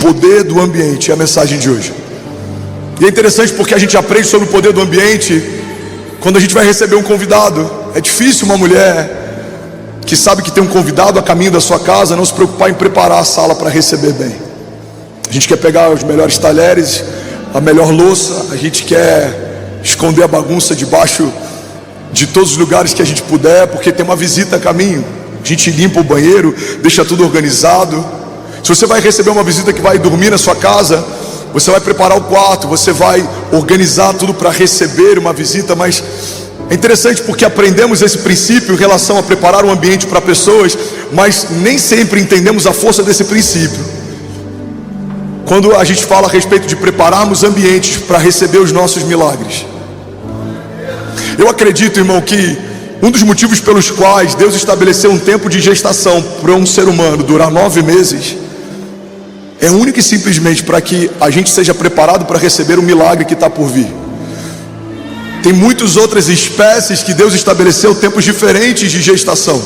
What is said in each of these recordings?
poder do ambiente é a mensagem de hoje. E é interessante porque a gente aprende sobre o poder do ambiente quando a gente vai receber um convidado. É difícil uma mulher que sabe que tem um convidado a caminho da sua casa não se preocupar em preparar a sala para receber bem. A gente quer pegar os melhores talheres, a melhor louça, a gente quer esconder a bagunça debaixo de todos os lugares que a gente puder, porque tem uma visita a caminho. A gente limpa o banheiro, deixa tudo organizado. Se você vai receber uma visita que vai dormir na sua casa, você vai preparar o quarto, você vai organizar tudo para receber uma visita. Mas é interessante porque aprendemos esse princípio em relação a preparar um ambiente para pessoas, mas nem sempre entendemos a força desse princípio quando a gente fala a respeito de prepararmos ambientes para receber os nossos milagres. Eu acredito, irmão, que um dos motivos pelos quais Deus estabeleceu um tempo de gestação para um ser humano durar 9 meses é único e simplesmente para que a gente seja preparado para receber o milagre que está por vir. Tem muitas outras espécies que Deus estabeleceu tempos diferentes de gestação.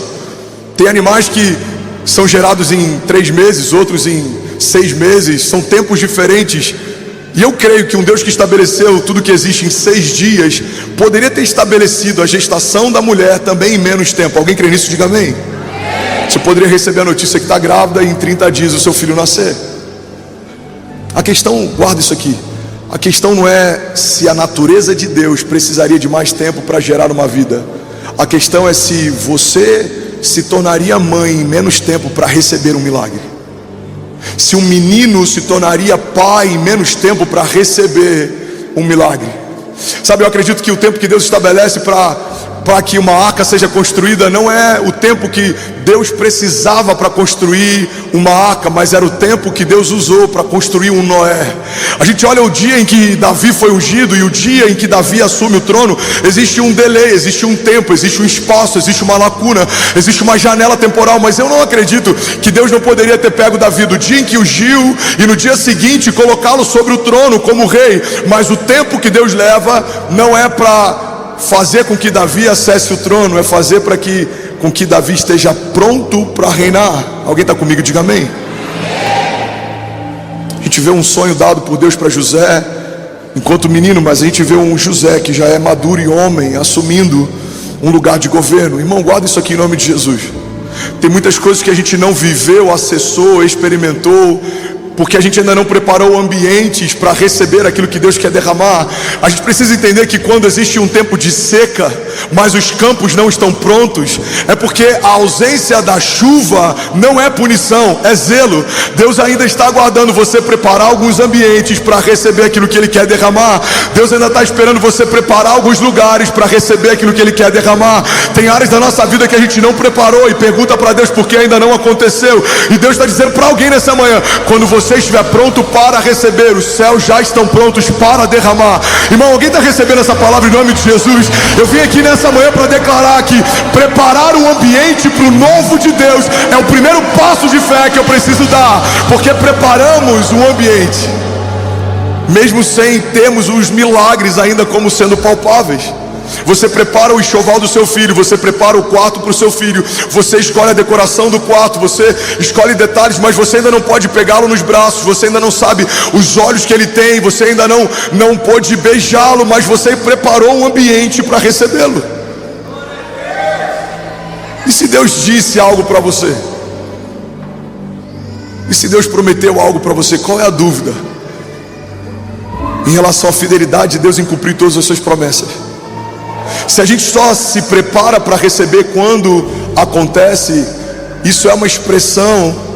Tem animais que são gerados em 3 meses, outros em 6 meses, são tempos diferentes. E eu creio que um Deus que estabeleceu tudo que existe em 6 dias poderia ter estabelecido a gestação da mulher também em menos tempo. Alguém crê nisso? Diga amém. Você poderia receber a notícia que está grávida e em 30 dias o seu filho nascer. A questão, guarda isso aqui, a questão não é se a natureza de Deus precisaria de mais tempo para gerar uma vida. A questão é se você se tornaria mãe em menos tempo para receber um milagre. Se um menino se tornaria pai em menos tempo para receber um milagre. Sabe, eu acredito que o tempo que Deus estabelece para que uma arca seja construída não é o tempo que Deus precisava para construir uma arca, mas era o tempo que Deus usou para construir um Noé. A gente olha o dia em que Davi foi ungido e o dia em que Davi assume o trono. Existe um delay, existe um tempo, existe um espaço, existe uma lacuna, existe uma janela temporal. Mas eu não acredito que Deus não poderia ter pego Davi do dia em que ungiu e no dia seguinte colocá-lo sobre o trono como rei. Mas o tempo que Deus leva não é para fazer com que Davi acesse o trono, é fazer com que Davi esteja pronto para reinar. Alguém está comigo? Diga amém. A gente vê um sonho dado por Deus para José enquanto menino, mas a gente vê um José que já é maduro e homem, assumindo um lugar de governo. Irmão, guarda isso aqui em nome de Jesus. Tem muitas coisas que a gente não viveu, acessou, experimentou, porque a gente ainda não preparou ambientes para receber aquilo que Deus quer derramar. A gente precisa entender que quando existe um tempo de seca, mas os campos não estão prontos, é porque a ausência da chuva não é punição, é zelo. Deus ainda está aguardando você preparar alguns ambientes para receber aquilo que Ele quer derramar. Deus ainda está esperando você preparar alguns lugares para receber aquilo que Ele quer derramar. Tem áreas da nossa vida que a gente não preparou e pergunta para Deus por que ainda não aconteceu. E Deus está dizendo para alguém nessa manhã: quando você estiver pronto para receber, os céus já estão prontos para derramar. Irmão, alguém está recebendo essa palavra em nome de Jesus? Eu vim aqui nessa manhã para declarar que preparar um ambiente para o novo de Deus é o primeiro passo de fé que eu preciso dar, porque preparamos um ambiente mesmo sem termos os milagres ainda como sendo palpáveis. Você prepara o enxoval do seu filho, você prepara o quarto para o seu filho, você escolhe a decoração do quarto, você escolhe detalhes, mas você ainda não pode pegá-lo nos braços, você ainda não sabe os olhos que ele tem, você ainda não pôde beijá-lo, mas você preparou um ambiente para recebê-lo. E se Deus disse algo para você? E se Deus prometeu algo para você? Qual é a dúvida em relação à fidelidade de Deus em cumprir todas as suas promessas? Se a gente só se prepara para receber quando acontece, isso é uma expressão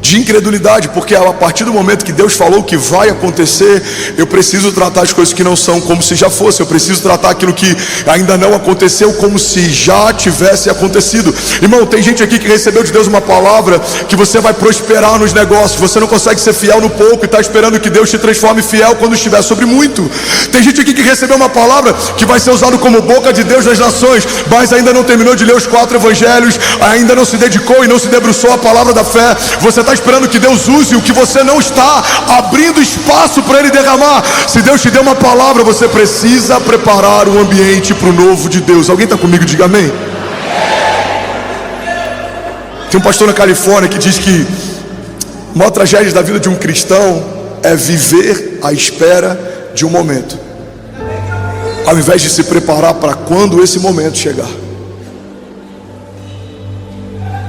de incredulidade, porque a partir do momento que Deus falou que vai acontecer, eu preciso tratar as coisas que não são como se já fosse. Eu preciso tratar aquilo que ainda não aconteceu como se já tivesse acontecido. Irmão, tem gente aqui que recebeu de Deus uma palavra que você vai prosperar nos negócios. Você não consegue ser fiel no pouco e está esperando que Deus te transforme fiel quando estiver sobre muito. Tem gente aqui que recebeu uma palavra que vai ser usado como boca de Deus nas nações, mas ainda não terminou de ler os 4 evangelhos, ainda não se dedicou e não se debruçou à palavra da fé. Você está esperando que Deus use o que você não está abrindo espaço para Ele derramar. Se Deus te deu uma palavra, você precisa preparar o ambiente para o novo de Deus. Alguém está comigo? Diga amém. Tem um pastor na Califórnia que diz que A maior tragédia da vida de um cristão é viver à espera de um momento, ao invés de se preparar para quando esse momento chegar.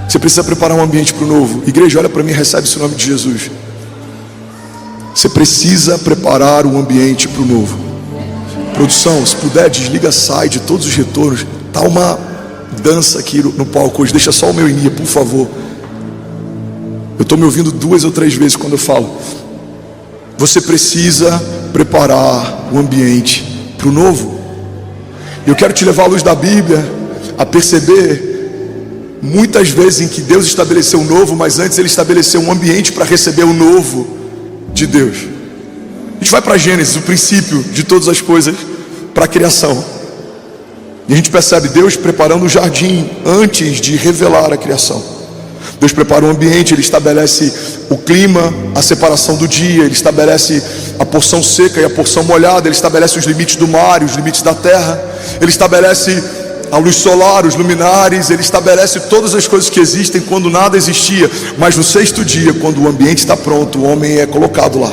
Você precisa preparar um ambiente para o novo. Igreja, olha para mim, recebe esse nome de Jesus. Você precisa preparar um ambiente para o novo. Produção, se puder, desliga, sai de todos os retornos. Tá uma dança aqui no palco hoje. Deixa só o meu início, por favor. Eu estou me ouvindo 2 ou 3 vezes quando eu falo. Você precisa preparar o ambiente para o novo. Eu quero te levar à luz da Bíblia a perceber muitas vezes em que Deus estabeleceu o novo, mas antes Ele estabeleceu um ambiente para receber o novo de Deus. A gente vai para Gênesis, o princípio de todas as coisas, para a criação. E a gente percebe Deus preparando o jardim antes de revelar a criação. Deus prepara o ambiente, Ele estabelece o clima, a separação do dia, Ele estabelece a porção seca e a porção molhada, Ele estabelece os limites do mar e os limites da terra, Ele estabelece a luz solar, os luminares, Ele estabelece todas as coisas que existem quando nada existia. Mas no 6º dia, quando o ambiente está pronto, o homem é colocado lá.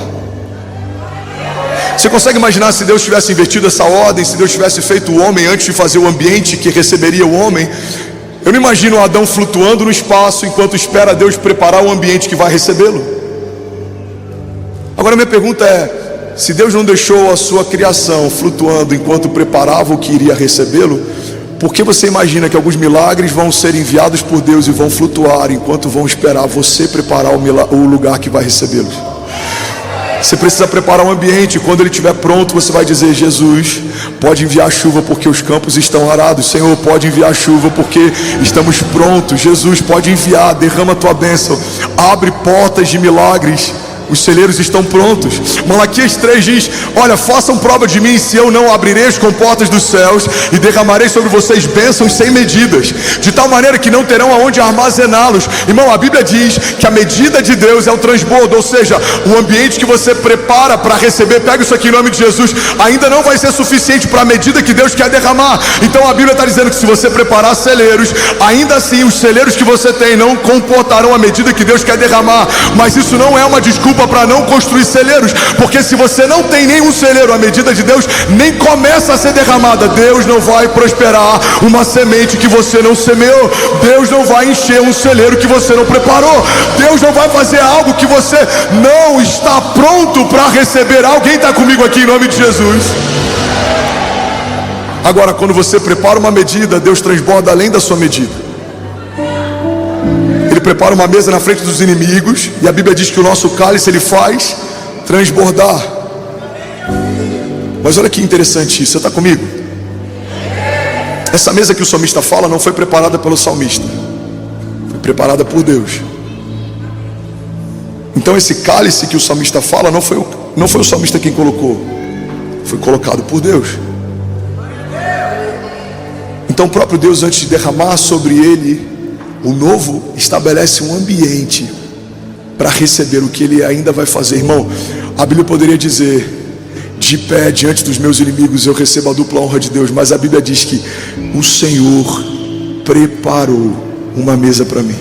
Você consegue imaginar se Deus tivesse invertido essa ordem, se Deus tivesse feito o homem antes de fazer o ambiente que receberia o homem? Eu não imagino Adão flutuando no espaço enquanto espera Deus preparar o ambiente que vai recebê-lo. Agora minha pergunta é: se Deus não deixou a sua criação flutuando enquanto preparava o que iria recebê-lo, por que você imagina que alguns milagres vão ser enviados por Deus e vão flutuar enquanto vão esperar você preparar o lugar que vai recebê-los? Você precisa preparar um ambiente. Quando ele estiver pronto, você vai dizer: Jesus, pode enviar chuva porque os campos estão arados. Senhor, pode enviar chuva porque estamos prontos. Jesus, pode enviar, derrama a tua bênção, abre portas de milagres. Os celeiros estão prontos. Malaquias 3 diz: olha, façam prova de mim se eu não abrirei as comportas dos céus e derramarei sobre vocês bênçãos sem medidas, de tal maneira que não terão aonde armazená-los. Irmão, a Bíblia diz que a medida de Deus é o transbordo, ou seja, o ambiente que você prepara para receber, pega isso aqui em nome de Jesus, ainda não vai ser suficiente para a medida que Deus quer derramar. Então a Bíblia está dizendo que se você preparar celeiros, ainda assim os celeiros que você tem não comportarão a medida que Deus quer derramar. Mas isso não é uma desculpa para não construir celeiros, porque se você não tem nenhum celeiro, a medida de Deus nem começa a ser derramada. Deus não vai prosperar uma semente que você não semeou. Deus não vai encher um celeiro que você não preparou. Deus não vai fazer algo que você não está pronto para receber. Alguém está comigo aqui em nome de Jesus? Agora, quando você prepara uma medida, Deus transborda além da sua medida. Ele prepara uma mesa na frente dos inimigos, e a Bíblia diz que o nosso cálice Ele faz transbordar. Mas olha que interessante isso, você está comigo? Essa mesa que o salmista fala não foi preparada pelo salmista, foi preparada por Deus. Então esse cálice que o salmista fala não foi o salmista quem colocou, foi colocado por Deus. Então o próprio Deus, antes de derramar sobre ele o novo, estabelece um ambiente para receber o que Ele ainda vai fazer. Irmão, a Bíblia poderia dizer: de pé diante dos meus inimigos eu recebo a dupla honra de Deus. Mas a Bíblia diz que o Senhor preparou uma mesa para mim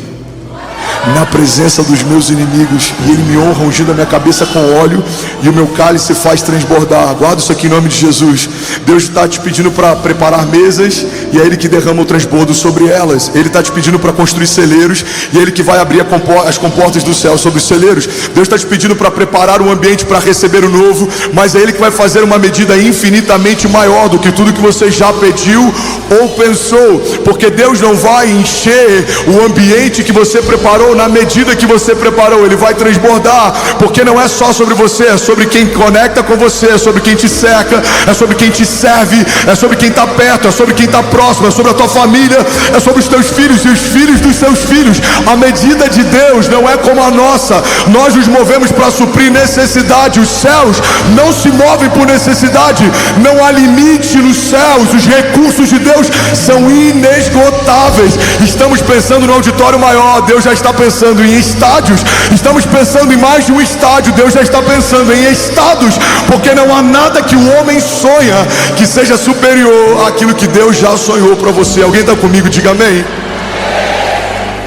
na presença dos meus inimigos, e Ele me honra ungindo a minha cabeça com óleo, e o meu cálice faz transbordar. Guarda isso aqui em nome de Jesus. Deus está te pedindo para preparar mesas, e é Ele que derrama o transbordo sobre elas. Ele está te pedindo para construir celeiros, e é Ele que vai abrir as comportas do céu sobre os celeiros. Deus está te pedindo para preparar um ambiente para receber o novo, mas é Ele que vai fazer uma medida infinitamente maior do que tudo que você já pediu ou pensou, porque Deus não vai encher o ambiente que você preparou na medida que você preparou. Ele vai transbordar, porque não é só sobre você, é sobre quem conecta com você, é sobre quem te cerca, é sobre quem te serve, é sobre quem está perto, é sobre quem está próximo, é sobre a tua família, é sobre os teus filhos e os filhos dos seus filhos. A medida de Deus não é como a nossa. Nós nos movemos para suprir necessidade. Os céus não se movem por necessidade. Não há limite nos céus. Os recursos de Deus são inesgotáveis. Estamos pensando no auditório maior, Deus já está pensando em estádios. Estamos pensando em mais de um estádio, Deus já está pensando em estados, porque não há nada que o homem sonha que seja superior àquilo que Deus já sonhou para você. Alguém está comigo? Diga amém.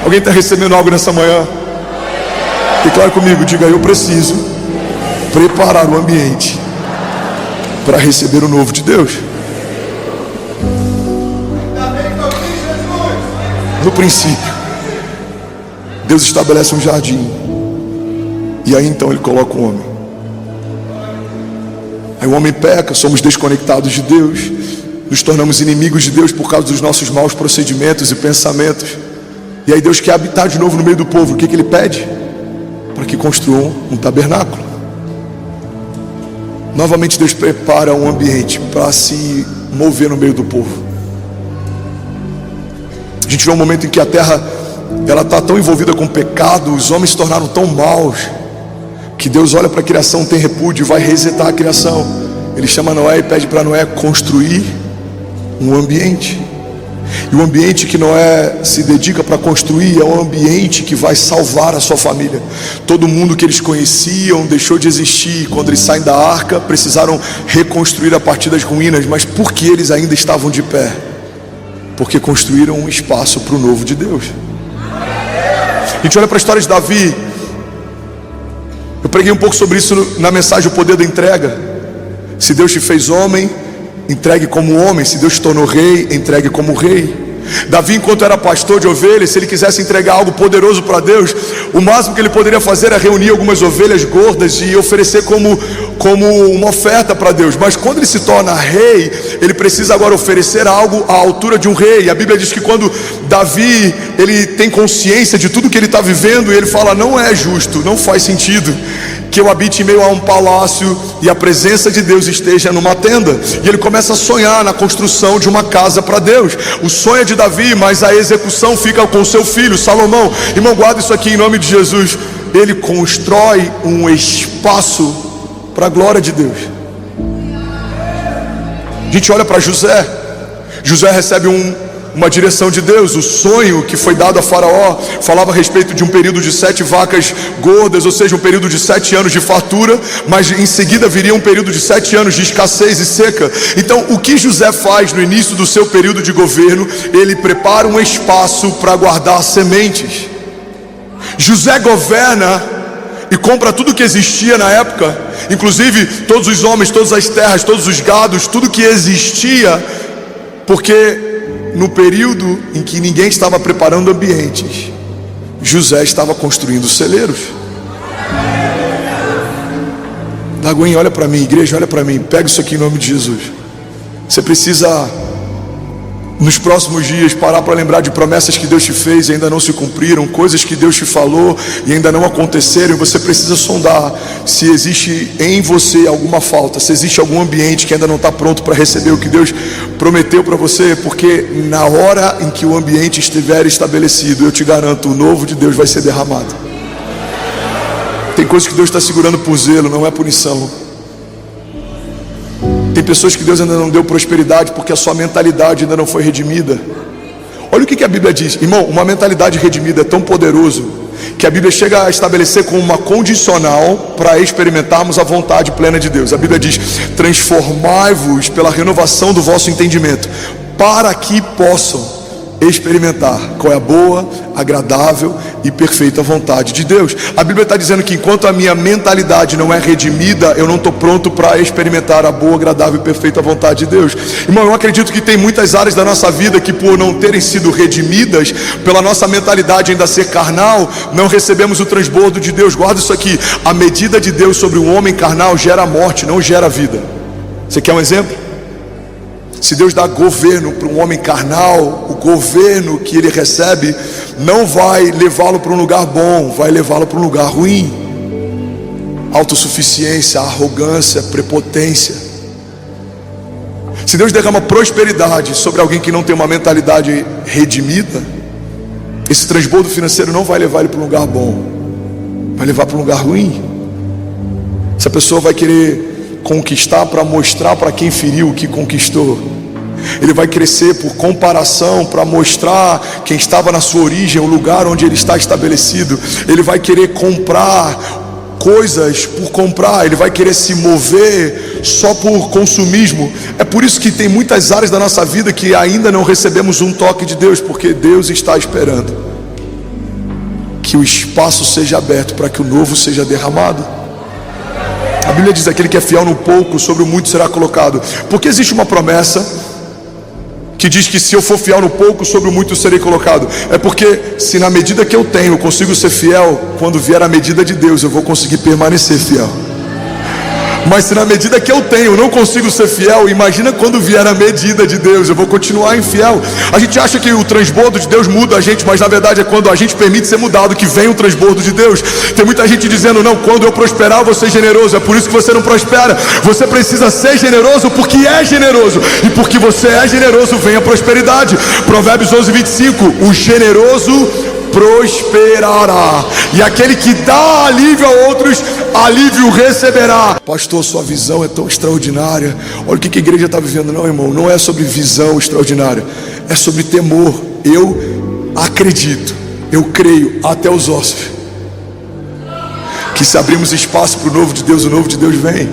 Alguém está recebendo algo nessa manhã? Declara comigo, diga: eu preciso preparar o ambiente para receber o novo de Deus. No princípio, Deus estabelece um jardim, e aí então Ele coloca o homem. Aí o homem peca, somos desconectados de Deus, nos tornamos inimigos de Deus por causa dos nossos maus procedimentos e pensamentos. E aí Deus quer habitar de novo no meio do povo. O que Ele pede? Para que construam um tabernáculo. Novamente Deus prepara um ambiente para se mover no meio do povo. A gente vê um momento em que a terra está tão envolvida com pecado, os homens se tornaram tão maus, que Deus olha para a criação, tem repúdio e vai resetar a criação. Ele chama Noé e pede para Noé construir um ambiente. E o ambiente que Noé se dedica para construir é um ambiente que vai salvar a sua família. Todo mundo que eles conheciam deixou de existir. Quando eles saem da arca, precisaram reconstruir a partir das ruínas. Mas por que eles ainda estavam de pé? Porque construíram um espaço para o novo de Deus. A gente olha para a história de Davi. Eu preguei um pouco sobre isso na mensagem O Poder da Entrega. Se Deus te fez homem, entregue como homem. Se Deus te tornou rei, entregue como rei. Davi, enquanto era pastor de ovelhas, se ele quisesse entregar algo poderoso para Deus, o máximo que ele poderia fazer era reunir algumas ovelhas gordas e oferecer como uma oferta para Deus. Mas quando ele se torna rei, ele precisa agora oferecer algo à altura de um rei. A Bíblia diz que quando Davi, ele tem consciência de tudo que ele está vivendo, e ele fala: não é justo, não faz sentido que eu habite em meio a um palácio e a presença de Deus esteja numa tenda. E ele começa a sonhar na construção de uma casa para Deus. O sonho é de Davi, mas a execução fica com seu filho Salomão. Irmão, guarda isso aqui em nome de Jesus. Ele constrói um espaço para a glória de Deus. A gente olha para José. José recebe uma direção de Deus. O sonho que foi dado a Faraó falava a respeito de um período de 7 vacas gordas, ou seja, um período de 7 anos de fartura, mas em seguida viria um período de 7 anos de escassez e seca. Então o que José faz no início do seu período de governo? Ele prepara um espaço para guardar sementes. José governa e compra tudo que existia na época, inclusive todos os homens, todas as terras, todos os gados, tudo que existia, porque no período em que ninguém estava preparando ambientes, José estava construindo celeiros. Lagoinha, olha para mim, igreja, olha para mim, pega isso aqui em nome de Jesus. Você precisa, nos próximos dias, parar para lembrar de promessas que Deus te fez e ainda não se cumpriram, coisas que Deus te falou e ainda não aconteceram. Você precisa sondar se existe em você alguma falta, se existe algum ambiente que ainda não está pronto para receber o que Deus prometeu para você, porque na hora em que o ambiente estiver estabelecido, eu te garanto, o novo de Deus vai ser derramado. Tem coisas que Deus está segurando por zelo, não é punição. Tem pessoas que Deus ainda não deu prosperidade porque a sua mentalidade ainda não foi redimida. Olha o que a Bíblia diz, irmão. Uma mentalidade redimida é tão poderoso que a Bíblia chega a estabelecer como uma condicional para experimentarmos a vontade plena de Deus. A Bíblia diz: transformai-vos pela renovação do vosso entendimento, para que possam experimentar qual é a boa, agradável e perfeita vontade de Deus. A Bíblia está dizendo que enquanto a minha mentalidade não é redimida, eu não estou pronto para experimentar a boa, agradável e perfeita vontade de Deus. Irmão, eu acredito que tem muitas áreas da nossa vida que, por não terem sido redimidas, pela nossa mentalidade ainda ser carnal, não recebemos o transbordo de Deus. Guarda isso aqui: a medida de Deus sobre um homem carnal gera morte, não gera vida. Você quer um exemplo? Se Deus dá governo para um homem carnal, o governo que ele recebe não vai levá-lo para um lugar bom, vai levá-lo para um lugar ruim. Autossuficiência, arrogância, prepotência. Se Deus derrama prosperidade sobre alguém que não tem uma mentalidade redimida, esse transbordo financeiro não vai levar ele para um lugar bom, vai levar para um lugar ruim. Essa pessoa vai querer conquistar para mostrar para quem feriu o que conquistou. Ele vai crescer por comparação para mostrar quem estava na sua origem, o lugar onde ele está estabelecido. Ele vai querer comprar coisas por comprar, ele vai querer se mover só por consumismo. É por isso que tem muitas áreas da nossa vida que ainda não recebemos um toque de Deus, porque Deus está esperando que que o espaço seja aberto para que o novo seja derramado. A Bíblia diz: aquele que é fiel no pouco, sobre o muito será colocado. Porque existe uma promessa que diz que se eu for fiel no pouco, sobre o muito eu serei colocado. É porque se na medida que eu tenho eu consigo ser fiel, quando vier a medida de Deus eu vou conseguir permanecer fiel. Mas se na medida que eu tenho eu não consigo ser fiel, imagina quando vier a medida de Deus, eu vou continuar infiel. A gente acha que o transbordo de Deus muda a gente, mas na verdade é quando a gente permite ser mudado que vem o transbordo de Deus. Tem muita gente dizendo: não, quando eu prosperar eu vou ser generoso. É por isso que você não prospera. Você precisa ser generoso porque é generoso, e porque você é generoso vem a prosperidade. Provérbios 11:25: o generoso prosperará, e aquele que dá alívio a outros, alívio receberá. Pastor, sua visão é tão extraordinária. Olha o que a igreja está vivendo. Não, irmão, não é sobre visão extraordinária, é sobre temor. Eu acredito, eu creio até os ossos, que se abrirmos espaço para o novo de Deus, o novo de Deus vem.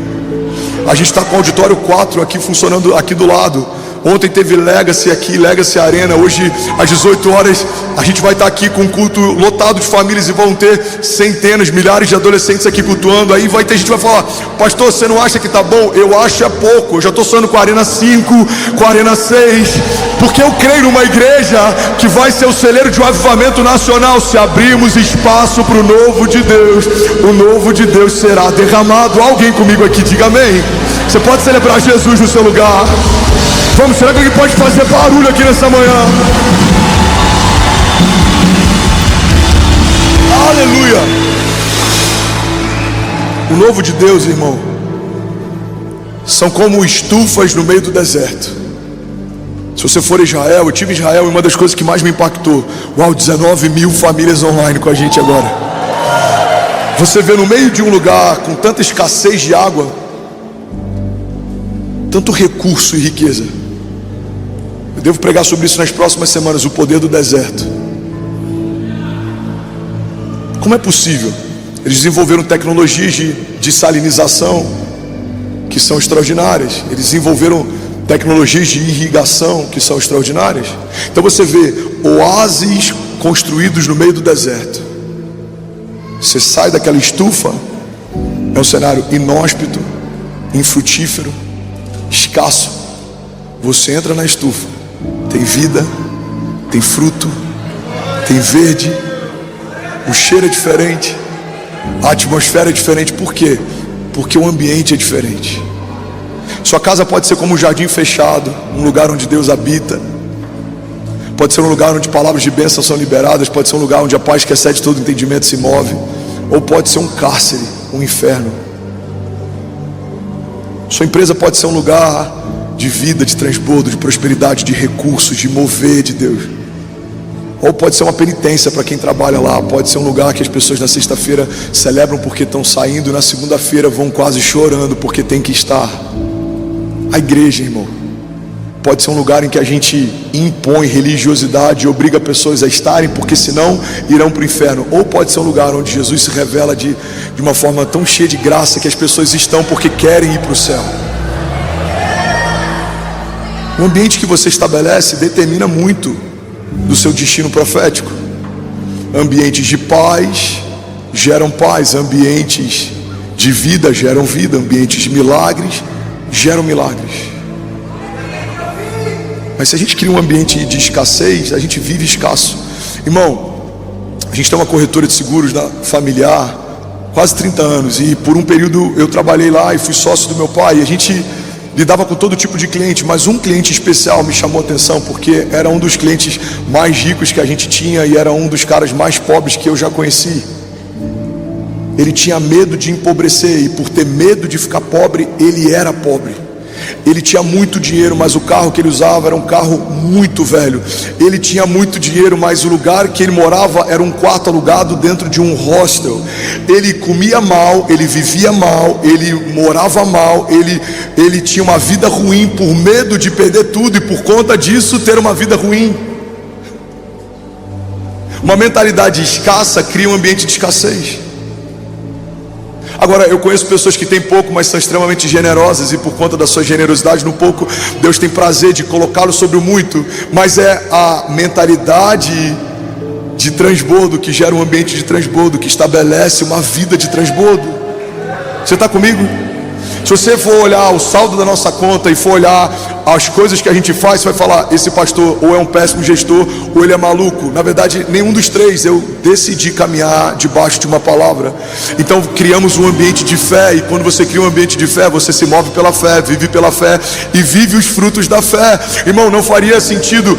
A gente está com o auditório 4 aqui funcionando aqui do lado. Ontem teve Legacy aqui, Legacy Arena. Hoje às 18 horas a gente vai estar aqui com um culto lotado de famílias, e vão ter centenas, milhares de adolescentes aqui cultuando. Aí vai ter gente que vai falar: pastor, você não acha que tá bom? Eu acho é pouco. Eu já estou sonhando com a Arena 5, com a Arena 6, porque eu creio numa igreja que vai ser o celeiro de um avivamento nacional. Se abrirmos espaço para o novo de Deus, o novo de Deus será derramado. Alguém comigo aqui, diga amém. Você pode celebrar Jesus no seu lugar. Vamos, será que alguém pode fazer barulho aqui nessa manhã? Aleluia! O novo de Deus, irmão, são como estufas no meio do deserto. Se você for a Israel, eu tive em Israel, e uma das coisas que mais me impactou: uau, 19 mil famílias online com a gente agora. Você vê no meio de um lugar com tanta escassez de água, tanto recurso e riqueza. Eu devo pregar sobre isso nas próximas semanas, o poder do deserto. Como é possível? Eles desenvolveram tecnologias de salinização que são extraordinárias. Eles desenvolveram tecnologias de irrigação que são extraordinárias. Então você vê oásis construídos no meio do deserto. Você sai daquela estufa, é um cenário inóspito, infrutífero, escasso. Você entra na estufa, tem vida, tem fruto, tem verde, o cheiro é diferente, a atmosfera é diferente. Por quê? Porque o ambiente é diferente. Sua casa pode ser como um jardim fechado, um lugar onde Deus habita. Pode ser um lugar onde palavras de bênção são liberadas. Pode ser um lugar onde a paz que excede todo entendimento se move. Ou pode ser um cárcere, um inferno. Sua empresa pode ser um lugar de vida, de transbordo, de prosperidade, de recursos, de mover de Deus. Ou pode ser uma penitência para quem trabalha lá. Pode ser um lugar que as pessoas na sexta-feira celebram porque estão saindo, e na segunda-feira vão quase chorando porque tem que estar. A igreja, irmão, pode ser um lugar em que a gente impõe religiosidade e obriga pessoas a estarem, porque senão irão para o inferno. Ou pode ser um lugar onde Jesus se revela de uma forma tão cheia de graça que as pessoas estão porque querem ir para o céu. O ambiente que você estabelece determina muito do seu destino profético. Ambientes de paz geram paz, ambientes de vida geram vida, ambientes de milagres geram milagres. Mas se a gente cria um ambiente de escassez, a gente vive escasso. Irmão, a gente tem uma corretora de seguros familiar quase 30 anos, e por um período eu trabalhei lá e fui sócio do meu pai, e a gente lidava com todo tipo de cliente, mas um cliente especial me chamou a atenção, porque era um dos clientes mais ricos que a gente tinha e era um dos caras mais pobres que eu já conheci. Ele tinha medo de empobrecer, e por ter medo de ficar pobre, ele era pobre. Ele tinha muito dinheiro, mas o carro que ele usava era um carro muito velho. Ele tinha muito dinheiro, mas o lugar que ele morava era um quarto alugado dentro de um hostel. Ele comia mal, ele vivia mal, ele morava mal, ele tinha uma vida ruim por medo de perder tudo, e por conta disso ter uma vida ruim. Uma mentalidade escassa cria um ambiente de escassez. Agora, eu conheço pessoas que têm pouco, mas são extremamente generosas, e por conta da sua generosidade no pouco, Deus tem prazer de colocá-lo sobre o muito. Mas é a mentalidade de transbordo, que gera um ambiente de transbordo, que estabelece uma vida de transbordo. Você está comigo? Se você for olhar o saldo da nossa conta e for olhar as coisas que a gente faz, você vai falar: esse pastor ou é um péssimo gestor ou ele é maluco. Na verdade, nenhum dos três. Eu decidi caminhar debaixo de uma palavra. Então criamos um ambiente de fé, e quando você cria um ambiente de fé, você se move pela fé, vive pela fé e vive os frutos da fé. Irmão, não faria sentido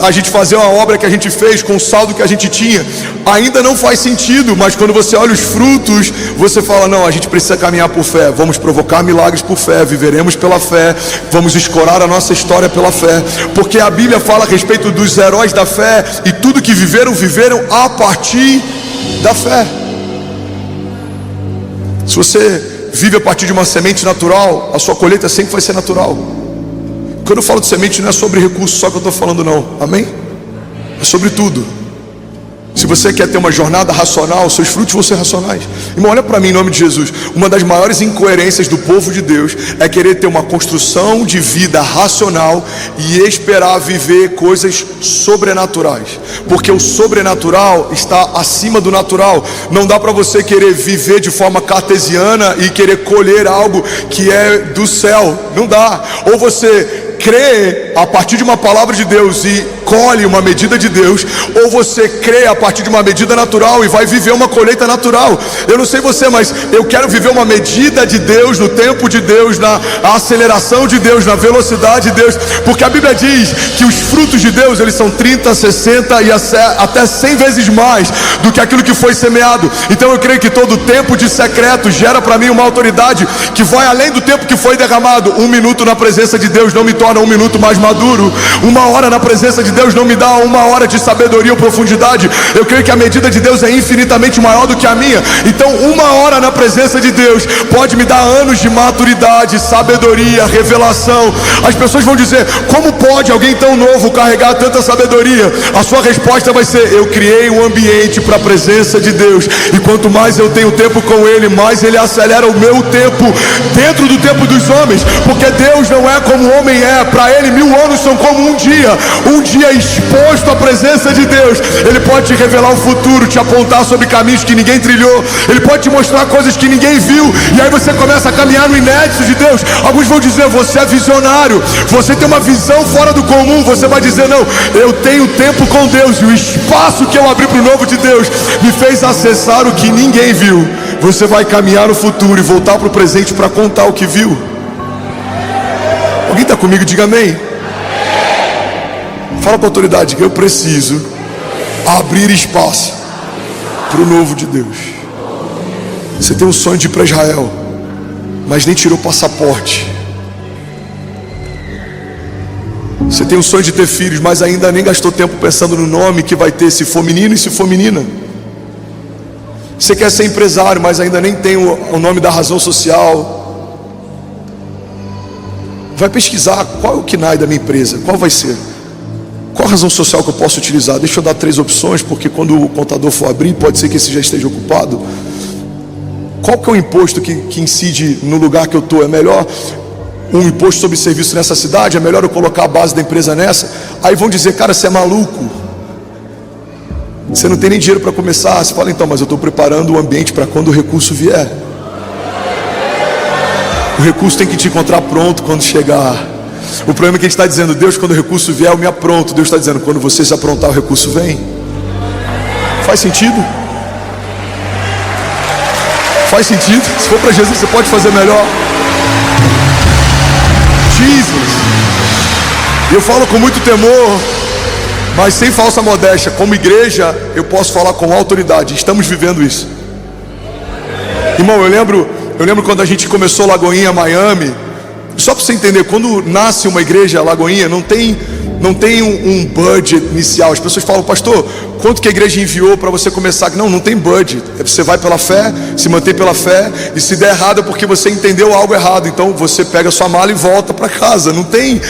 a gente fazer uma obra que a gente fez com o saldo que a gente tinha. Ainda não faz sentido, mas quando você olha os frutos, você fala: não, a gente precisa caminhar por fé. Vamos provocar milagres por fé, viveremos pela fé, vamos escorar a nossa história pela fé, porque a Bíblia fala a respeito dos heróis da fé, e tudo que viveram a partir da fé. Se você vive a partir de uma semente natural, a sua colheita sempre vai ser natural. Quando eu falo de semente, não é sobre recursos só que eu estou falando, não, amém? É sobre tudo. Se você quer ter uma jornada racional, seus frutos vão ser racionais. Irmão, olha para mim em nome de Jesus. Uma das maiores incoerências do povo de Deus é querer ter uma construção de vida racional e esperar viver coisas sobrenaturais, porque o sobrenatural está acima do natural. Não dá para você querer viver de forma cartesiana e querer colher algo que é do céu. Não dá. Ou você crê a partir de uma palavra de Deus e colhe uma medida de Deus, ou você crê a partir de uma medida natural e vai viver uma colheita natural. Eu não sei você, mas eu quero viver uma medida de Deus, no tempo de Deus, na aceleração de Deus, na velocidade de Deus, porque a Bíblia diz que os frutos de Deus, eles são 30, 60 e até 100 vezes mais do que aquilo que foi semeado. Então eu creio que todo tempo de secreto gera para mim uma autoridade que vai além do tempo que foi derramado. 1 minuto na presença de Deus não me torna 1 minuto mais maduro. 1 hora na presença de Deus não me dá 1 hora de sabedoria ou profundidade. Eu creio que a medida de Deus é infinitamente maior do que a minha. Então 1 hora na presença de Deus pode me dar anos de maturidade, sabedoria, revelação. As pessoas vão dizer: como pode alguém tão novo carregar tanta sabedoria? A sua resposta vai ser: eu criei um ambiente para a presença de Deus, e quanto mais eu tenho tempo com Ele, mais Ele acelera o meu tempo dentro do tempo dos homens, porque Deus não é como o homem é. Para Ele 1000 anos são como um dia exposto à presença de Deus. Ele pode te revelar o futuro, te apontar sobre caminhos que ninguém trilhou, Ele pode te mostrar coisas que ninguém viu, e aí você começa a caminhar no inédito de Deus. Alguns vão dizer: você é visionário, você tem uma visão fora do comum. Você vai dizer: não, eu tenho tempo com Deus, e o espaço que eu abri para o novo de Deus me fez acessar o que ninguém viu. Você vai caminhar no futuro e voltar para o presente para contar o que viu. Alguém está comigo? Diga amém. Fala com a autoridade: eu preciso abrir espaço para o novo de Deus. Você tem um sonho de ir para Israel, mas nem tirou passaporte. Você tem um sonho de ter filhos, mas ainda nem gastou tempo pensando no nome que vai ter, se for menino e se for menina. Você quer ser empresário, mas ainda nem tem o nome da razão social. Vai pesquisar: qual é o KNAI da minha empresa, qual vai ser, qual a razão social que eu posso utilizar. Deixa eu dar 3 opções, porque quando o contador for abrir, pode ser que esse já esteja ocupado. Qual que é o imposto que incide no lugar que eu estou? É melhor um imposto sobre serviço nessa cidade? É melhor eu colocar a base da empresa nessa? Aí vão dizer: cara, você é maluco, você não tem nem dinheiro para começar. Você fala: então, mas eu estou preparando o ambiente para quando o recurso vier. O recurso tem que te encontrar pronto quando chegar. O problema é que a gente está dizendo: Deus, quando o recurso vier eu me apronto. Deus está dizendo: quando você se aprontar, o recurso vem. Faz sentido? Faz sentido? Se for para Jesus, você pode fazer melhor. Jesus. Eu falo com muito temor, mas sem falsa modéstia. Como igreja, eu posso falar com autoridade. Estamos vivendo isso. Irmão, eu lembro quando a gente começou Lagoinha, Miami. Só para você entender, quando nasce uma igreja, Lagoinha, não tem um budget inicial. As pessoas falam: pastor, quanto que a igreja enviou para você começar? Não tem budget. Você vai pela fé, se mantém pela fé, e se der errado é porque você entendeu algo errado. Então você pega a sua mala e volta para casa. Não tem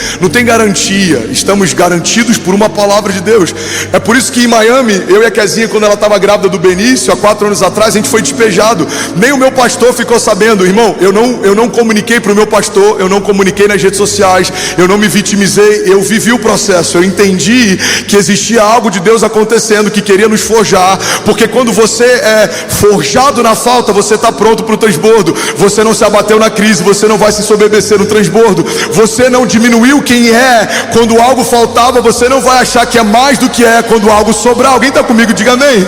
garantia. Estamos garantidos por uma palavra de Deus. É por isso que em Miami, eu e a Kezinha, quando ela estava grávida do Benício, há 4 anos atrás, a gente foi despejado. Nem o meu pastor ficou sabendo. Irmão, eu não comuniquei para o meu pastor, eu não comuniquei nas redes sociais, eu não me vitimizei, eu vivi o processo. Eu entendi que existia algo de Deus acontecendo. dizendo que queria nos forjar, porque quando você é forjado na falta, você está pronto para o transbordo. Você não se abateu na crise, você não vai se ensoberbecer no transbordo. Você não diminuiu quem é quando algo faltava, você não vai achar que é mais do que é quando algo sobrar. Alguém está comigo? Diga amém.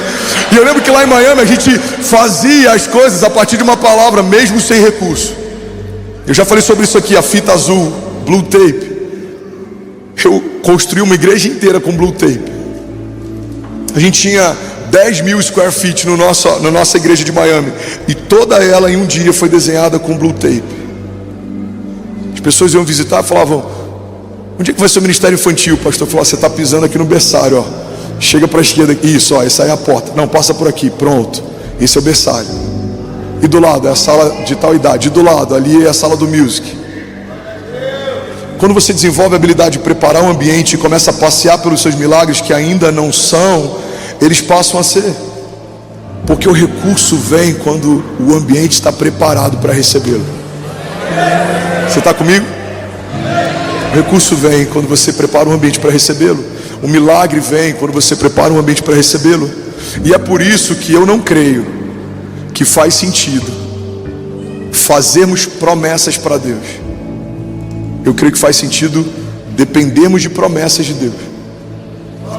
E eu lembro que lá em Miami a gente fazia as coisas a partir de uma palavra, mesmo sem recurso. Eu já falei sobre isso aqui, a fita azul, blue tape. Eu construí uma igreja inteira com blue tape. A gente tinha 10.000 square feet na nossa igreja de Miami, e toda ela em um dia foi desenhada com blue tape. As pessoas iam visitar e falavam: onde é que vai ser o ministério infantil? O pastor falou: você está pisando aqui no berçário, ó. Chega para a esquerda, isso, ó, essa aí é a porta. Não, passa por aqui, pronto. Esse é o berçário. E do lado é a sala de tal idade. E do lado ali é a sala do music. Quando você desenvolve a habilidade de preparar um ambiente e começa a passear pelos seus milagres que ainda não são, eles passam a ser. Porque o recurso vem quando o ambiente está preparado para recebê-lo. Você está comigo? O recurso vem quando você prepara um ambiente para recebê-lo. O milagre vem quando você prepara um ambiente para recebê-lo. E é por isso que eu não creio que faz sentido fazermos promessas para Deus. Eu creio que faz sentido dependermos de promessas de Deus.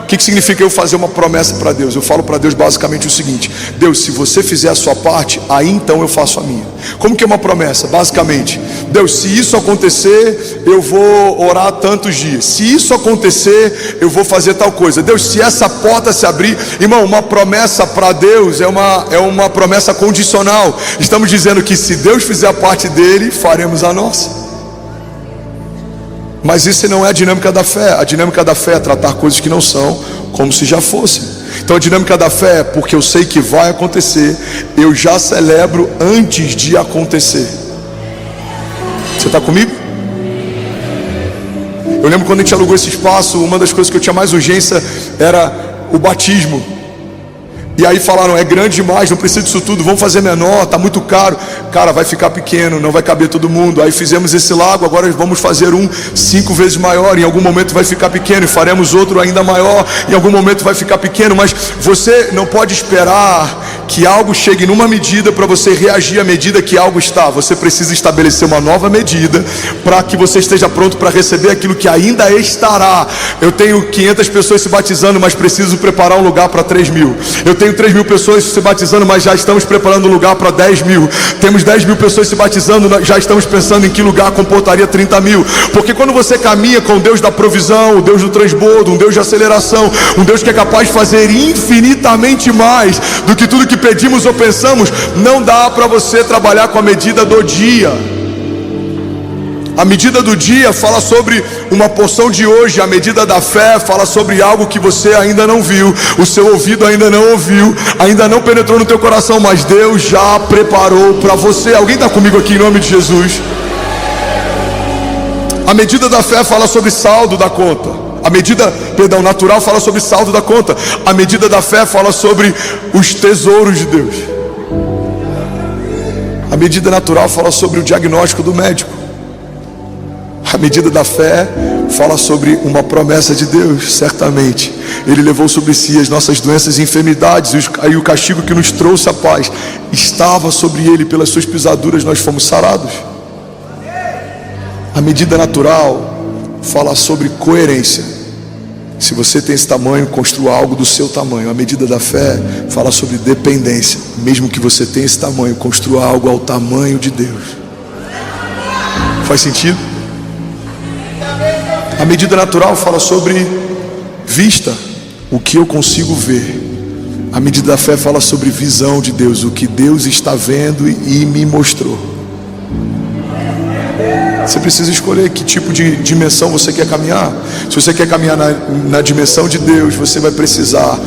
O que significa eu fazer uma promessa para Deus? Eu falo para Deus basicamente o seguinte: Deus, se você fizer a sua parte, aí então eu faço a minha. Como que é uma promessa? Basicamente, Deus, se isso acontecer, eu vou orar tantos dias. Se isso acontecer, eu vou fazer tal coisa. Deus, se essa porta se abrir. Irmão, uma promessa para Deus é uma promessa condicional. Estamos dizendo que se Deus fizer a parte dele, faremos a nossa. Mas isso não é a dinâmica da fé. A dinâmica da fé é tratar coisas que não são como se já fossem. Então a dinâmica da fé é porque eu sei que vai acontecer, eu já celebro antes de acontecer. Você está comigo? Eu lembro quando a gente alugou esse espaço, uma das coisas que eu tinha mais urgência era o batismo. E aí falaram: é grande demais, não precisa disso tudo, vamos fazer menor, está muito caro. Cara, vai ficar pequeno, não vai caber todo mundo. Aí fizemos esse lago, agora vamos fazer 5 vezes maior. Em algum momento vai ficar pequeno, e faremos outro ainda maior. Em algum momento vai ficar pequeno. Mas você não pode esperar que algo chegue numa medida para você reagir à medida que algo está. Você precisa estabelecer uma nova medida para que você esteja pronto para receber aquilo que ainda estará. Eu tenho 500 pessoas se batizando, mas preciso preparar um lugar para 3.000. Eu tenho 3.000 pessoas se batizando, mas já estamos preparando um lugar para 10.000. Temos 10.000 pessoas se batizando, já estamos pensando em que lugar comportaria 30.000. Porque quando você caminha com o Deus da provisão, o Deus do transbordo, um Deus de aceleração, um Deus que é capaz de fazer infinitamente mais do que tudo que pedimos ou pensamos, não dá para você trabalhar com a medida do dia. A medida do dia fala sobre uma porção de hoje. A medida da fé fala sobre algo que você ainda não viu, o seu ouvido ainda não ouviu, ainda não penetrou no teu coração, mas Deus já preparou para você. Alguém está comigo aqui em nome de Jesus? A medida da fé fala sobre saldo da conta. A medida, natural fala sobre saldo da conta. A medida da fé fala sobre os tesouros de Deus. A medida natural fala sobre o diagnóstico do médico. A medida da fé fala sobre uma promessa de Deus. Certamente Ele levou sobre si as nossas doenças e enfermidades, e o castigo que nos trouxe a paz estava sobre Ele, pelas suas pisaduras nós fomos sarados. A medida natural fala sobre coerência. Se você tem esse tamanho, construa algo do seu tamanho. A medida da fé fala sobre dependência. Mesmo que você tenha esse tamanho, construa algo ao tamanho de Deus. Faz sentido? A medida natural fala sobre vista, o que eu consigo ver. A medida da fé fala sobre visão de Deus, o que Deus está vendo e me mostrou. Você precisa escolher que tipo de dimensão você quer caminhar. Se você quer caminhar na dimensão de Deus, você vai precisar,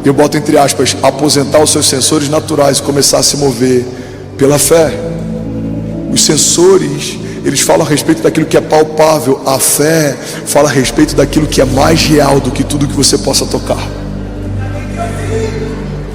eu boto entre aspas, aposentar os seus sensores naturais e começar a se mover pela fé. Os sensores, eles falam a respeito daquilo que é palpável. A fé fala a respeito daquilo que é mais real do que tudo que você possa tocar.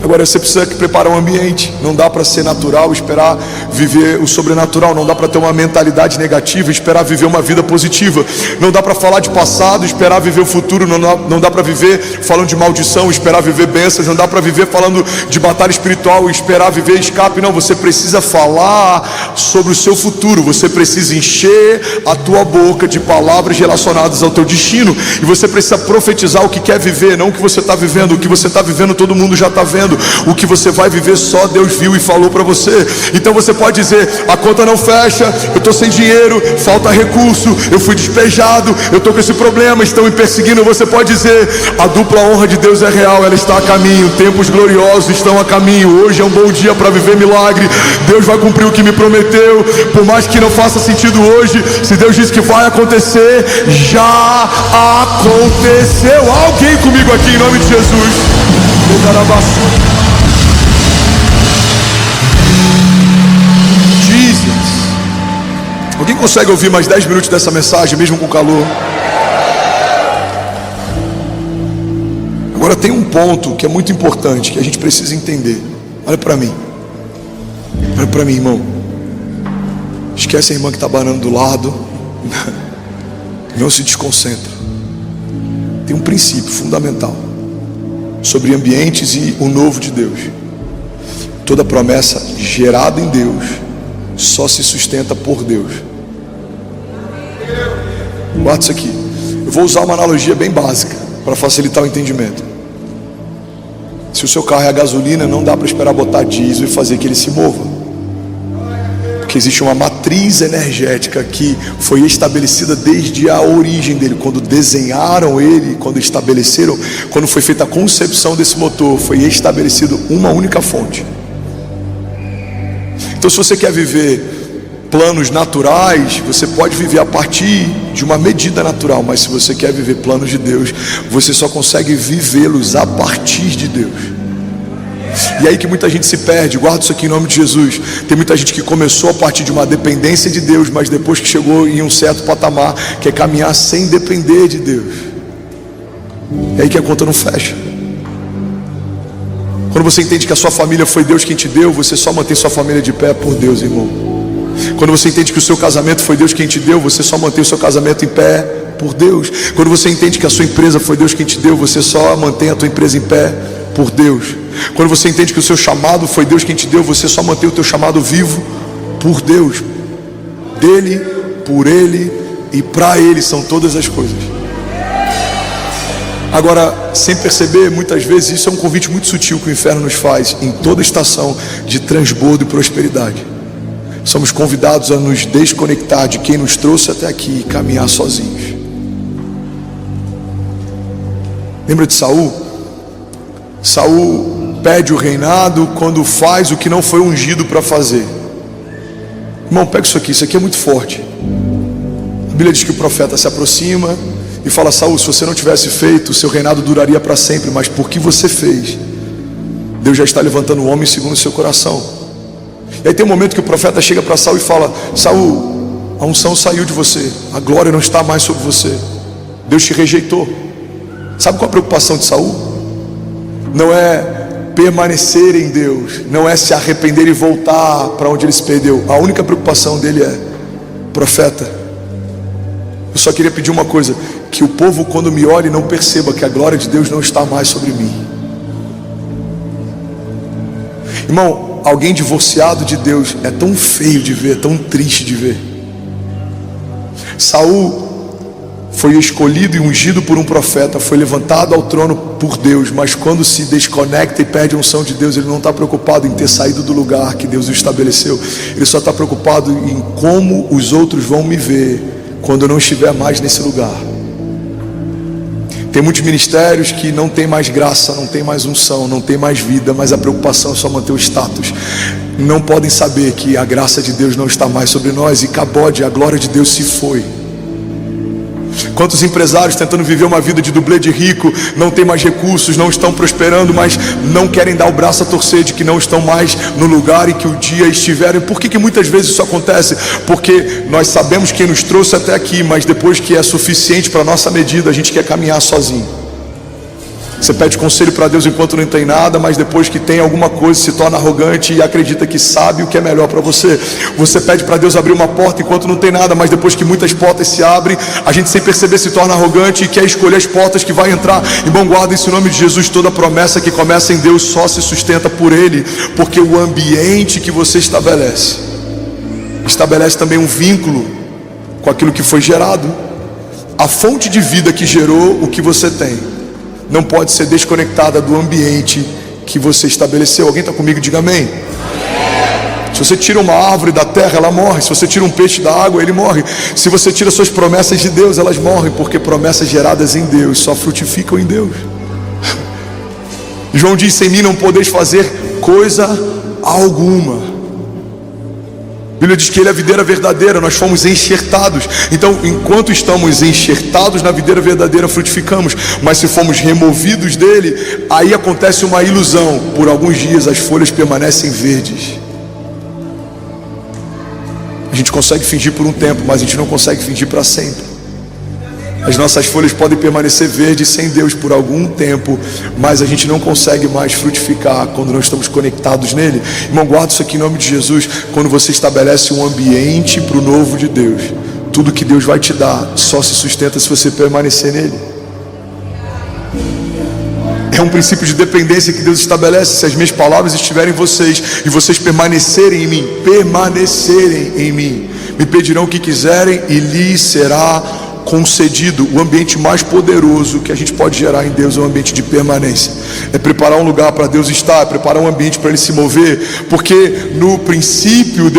Agora você precisa preparar um ambiente. Não dá para ser natural, esperar viver o sobrenatural. Não dá para ter uma mentalidade negativa, esperar viver uma vida positiva. Não dá para falar de passado, esperar viver o futuro. Não dá para viver falando de maldição, esperar viver bênçãos. Não dá para viver falando de batalha espiritual e esperar viver escape. Não, você precisa falar sobre o seu futuro. Você precisa encher a tua boca de palavras relacionadas ao teu destino. E você precisa profetizar o que quer viver, não o que você está vivendo. O que você está vivendo todo mundo já está vendo. O que você vai viver só Deus viu e falou para você. Então você pode dizer: a conta não fecha, eu estou sem dinheiro, falta recurso, eu fui despejado, eu estou com esse problema, estão me perseguindo. Você pode dizer: a dupla honra de Deus é real, ela está a caminho, tempos gloriosos estão a caminho, hoje é um bom dia para viver milagre, Deus vai cumprir o que me prometeu, por mais que não faça sentido hoje, se Deus disse que vai acontecer, já aconteceu. Alguém comigo aqui em nome de Jesus. Jesus. Alguém consegue ouvir mais 10 minutos dessa mensagem, mesmo com calor? Agora tem um ponto que é muito importante, que a gente precisa entender. Olha para mim. Olha para mim, irmão. Esquece a irmã que está banando do lado. Não se desconcentra. Tem um princípio fundamental sobre ambientes e o novo de Deus. Toda promessa gerada em Deus só se sustenta por Deus. Guarda isso aqui. Eu vou usar uma analogia bem básica para facilitar o entendimento. Se o seu carro é a gasolina, não dá para esperar botar diesel e fazer que ele se mova, porque existe uma matriz energética que foi estabelecida desde a origem dele. Quando desenharam ele, quando estabeleceram, quando foi feita a concepção desse motor, foi estabelecido uma única fonte. Então, se você quer viver planos naturais, você pode viver a partir de uma medida natural, mas se você quer viver planos de Deus, você só consegue vivê-los a partir de Deus. E aí que muita gente se perde. Guarda isso aqui em nome de Jesus. Tem muita gente que começou a partir de uma dependência de Deus, mas depois que chegou em um certo patamar, quer caminhar sem depender de Deus. É aí que a conta não fecha. Quando você entende que a sua família foi Deus quem te deu, você só mantém sua família de pé por Deus, irmão. Quando você entende que o seu casamento foi Deus quem te deu, você só mantém o seu casamento em pé por Deus. Quando você entende que a sua empresa foi Deus quem te deu, você só mantém a tua empresa em pé por Deus. Quando você entende que o seu chamado foi Deus quem te deu, você só mantém o teu chamado vivo por Deus. Dele, por Ele e para Ele são todas as coisas. Agora, sem perceber, muitas vezes isso é um convite muito sutil que o inferno nos faz em toda estação de transbordo e prosperidade. Somos convidados a nos desconectar de quem nos trouxe até aqui e caminhar sozinhos. Lembra de Saul? Saul pede o reinado quando faz o que não foi ungido para fazer. Irmão, pega isso aqui é muito forte. A Bíblia diz que o profeta se aproxima e fala: Saul, se você não tivesse feito, o seu reinado duraria para sempre, mas por que você fez, Deus já está levantando um homem segundo o seu coração. E aí tem um momento que o profeta chega para Saul e fala: Saul, a unção saiu de você, a glória não está mais sobre você, Deus te rejeitou. Sabe qual a preocupação de Saul? Não é permanecer em Deus, não é se arrepender e voltar para onde ele se perdeu. A única preocupação dele é: profeta, eu só queria pedir uma coisa, que o povo quando me olhe não perceba que a glória de Deus não está mais sobre mim. Irmão, alguém divorciado de Deus é tão feio de ver, tão triste de ver. Saul foi escolhido e ungido por um profeta, foi levantado ao trono por Deus, mas quando se desconecta e perde a unção de Deus, ele não está preocupado em ter saído do lugar que Deus o estabeleceu. Ele só está preocupado em como os outros vão me ver quando eu não estiver mais nesse lugar. Tem muitos ministérios que não tem mais graça, não tem mais unção, não tem mais vida, mas a preocupação é só manter o status. Não podem saber que a graça de Deus não está mais sobre nós e cabode, a glória de Deus se foi. Quantos empresários tentando viver uma vida de dublê de rico, não tem mais recursos, não estão prosperando, mas não querem dar o braço a torcer de que não estão mais no lugar em que o dia estiveram. Por que muitas vezes isso acontece? Porque nós sabemos quem nos trouxe até aqui, mas depois que é suficiente para a nossa medida, a gente quer caminhar sozinho. Você pede conselho para Deus enquanto não tem nada, mas depois que tem alguma coisa se torna arrogante e acredita que sabe o que é melhor para você. Você pede para Deus abrir uma porta enquanto não tem nada, mas depois que muitas portas se abrem, a gente sem perceber se torna arrogante e quer escolher as portas que vai entrar. Irmão, guarda esse nome de Jesus. Toda promessa que começa em Deus só se sustenta por Ele, porque o ambiente que você estabelece também um vínculo com aquilo que foi gerado. A fonte de vida que gerou o que você tem não pode ser desconectada do ambiente que você estabeleceu. Alguém está comigo? Diga amém. Se você tira uma árvore da terra, ela morre. Se você tira um peixe da água, ele morre. Se você tira suas promessas de Deus, elas morrem, porque promessas geradas em Deus só frutificam em Deus. João diz: sem mim não podeis fazer coisa alguma. A Bíblia diz que Ele é a videira verdadeira, nós fomos enxertados. Então, enquanto estamos enxertados na videira verdadeira, frutificamos. Mas se fomos removidos dele, aí acontece uma ilusão. Por alguns dias as folhas permanecem verdes. A gente consegue fingir por um tempo, mas a gente não consegue fingir para sempre. As nossas folhas podem permanecer verdes sem Deus por algum tempo, mas a gente não consegue mais frutificar quando não estamos conectados nele. Irmão, guarda isso aqui em nome de Jesus. Quando você estabelece um ambiente para o novo de Deus, tudo que Deus vai te dar só se sustenta se você permanecer nele. É um princípio de dependência que Deus estabelece. Se as minhas palavras estiverem em vocês e vocês permanecerem em mim, me pedirão o que quiserem e lhes será concedido. O ambiente mais poderoso que a gente pode gerar em Deus é um ambiente de permanência. É preparar um lugar para Deus estar, é preparar um ambiente para Ele se mover, porque no princípio,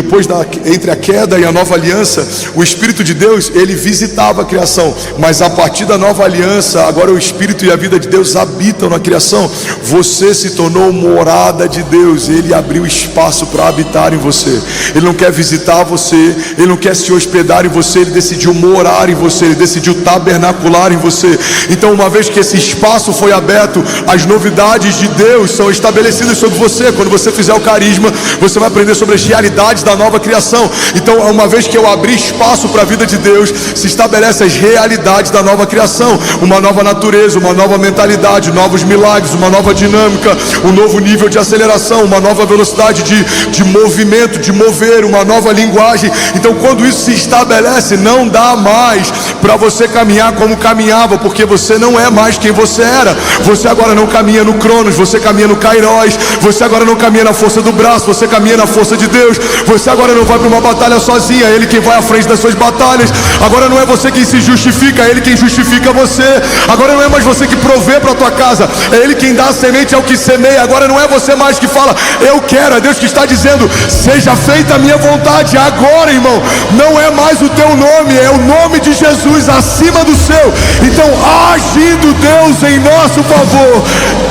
entre a queda e a nova aliança, o Espírito de Deus, Ele visitava a criação, mas a partir da nova aliança, agora o Espírito e a vida de Deus habitam na criação. Você se tornou morada de Deus, Ele abriu espaço para habitar em você. Ele não quer visitar você, Ele não quer se hospedar em você, Ele decidiu morar em você, Ele decidiu tabernacular em você. Então, uma vez que esse espaço foi aberto, as novidades de Deus são estabelecidas sobre você. Quando você fizer o carisma, você vai aprender sobre as realidades da nova criação. Então, uma vez que eu abri espaço para a vida de Deus, se estabelece as realidades da nova criação, uma nova natureza, uma nova mentalidade, novos milagres, uma nova dinâmica, um novo nível de aceleração, uma nova velocidade de movimento, de mover, uma nova linguagem. Então, quando isso se estabelece, não dá mais para você caminhar como caminhava, porque você não é mais quem você era. Você agora não caminha no Cronos, você caminha no Kairos. Você agora não caminha na força do braço, você caminha na força de Deus. Você agora não vai para uma batalha sozinha, é Ele quem vai à frente das suas batalhas. Agora não é você quem se justifica, é Ele quem justifica você. Agora não é mais você que provê para a tua casa, é Ele quem dá a semente ao que semeia. Agora não é você mais que fala eu quero, é Deus que está dizendo seja feita a minha vontade. Agora, irmão, não é mais o teu nome, é o nome de Jesus acima do seu. Então, agindo Deus em nosso favor,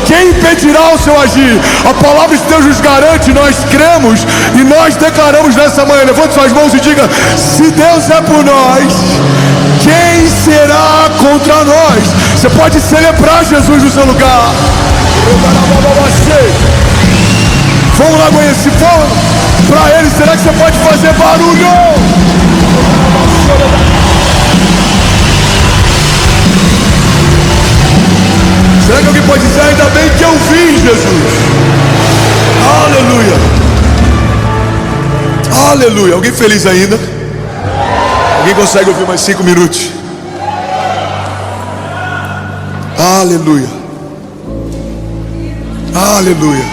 quem impedirá o seu agir? A palavra de Deus nos garante, nós cremos e nós declaramos nessa manhã. Levante suas mãos e diga: se Deus é por nós, quem será contra nós? Você pode celebrar Jesus no seu lugar. Vamos lá, conhecer, vamos para Ele. Será que você pode fazer barulho? Será que alguém pode dizer ainda bem que eu vim, Jesus? Aleluia. Aleluia. Alguém feliz ainda? Alguém consegue ouvir mais 5 minutos? Aleluia. Aleluia.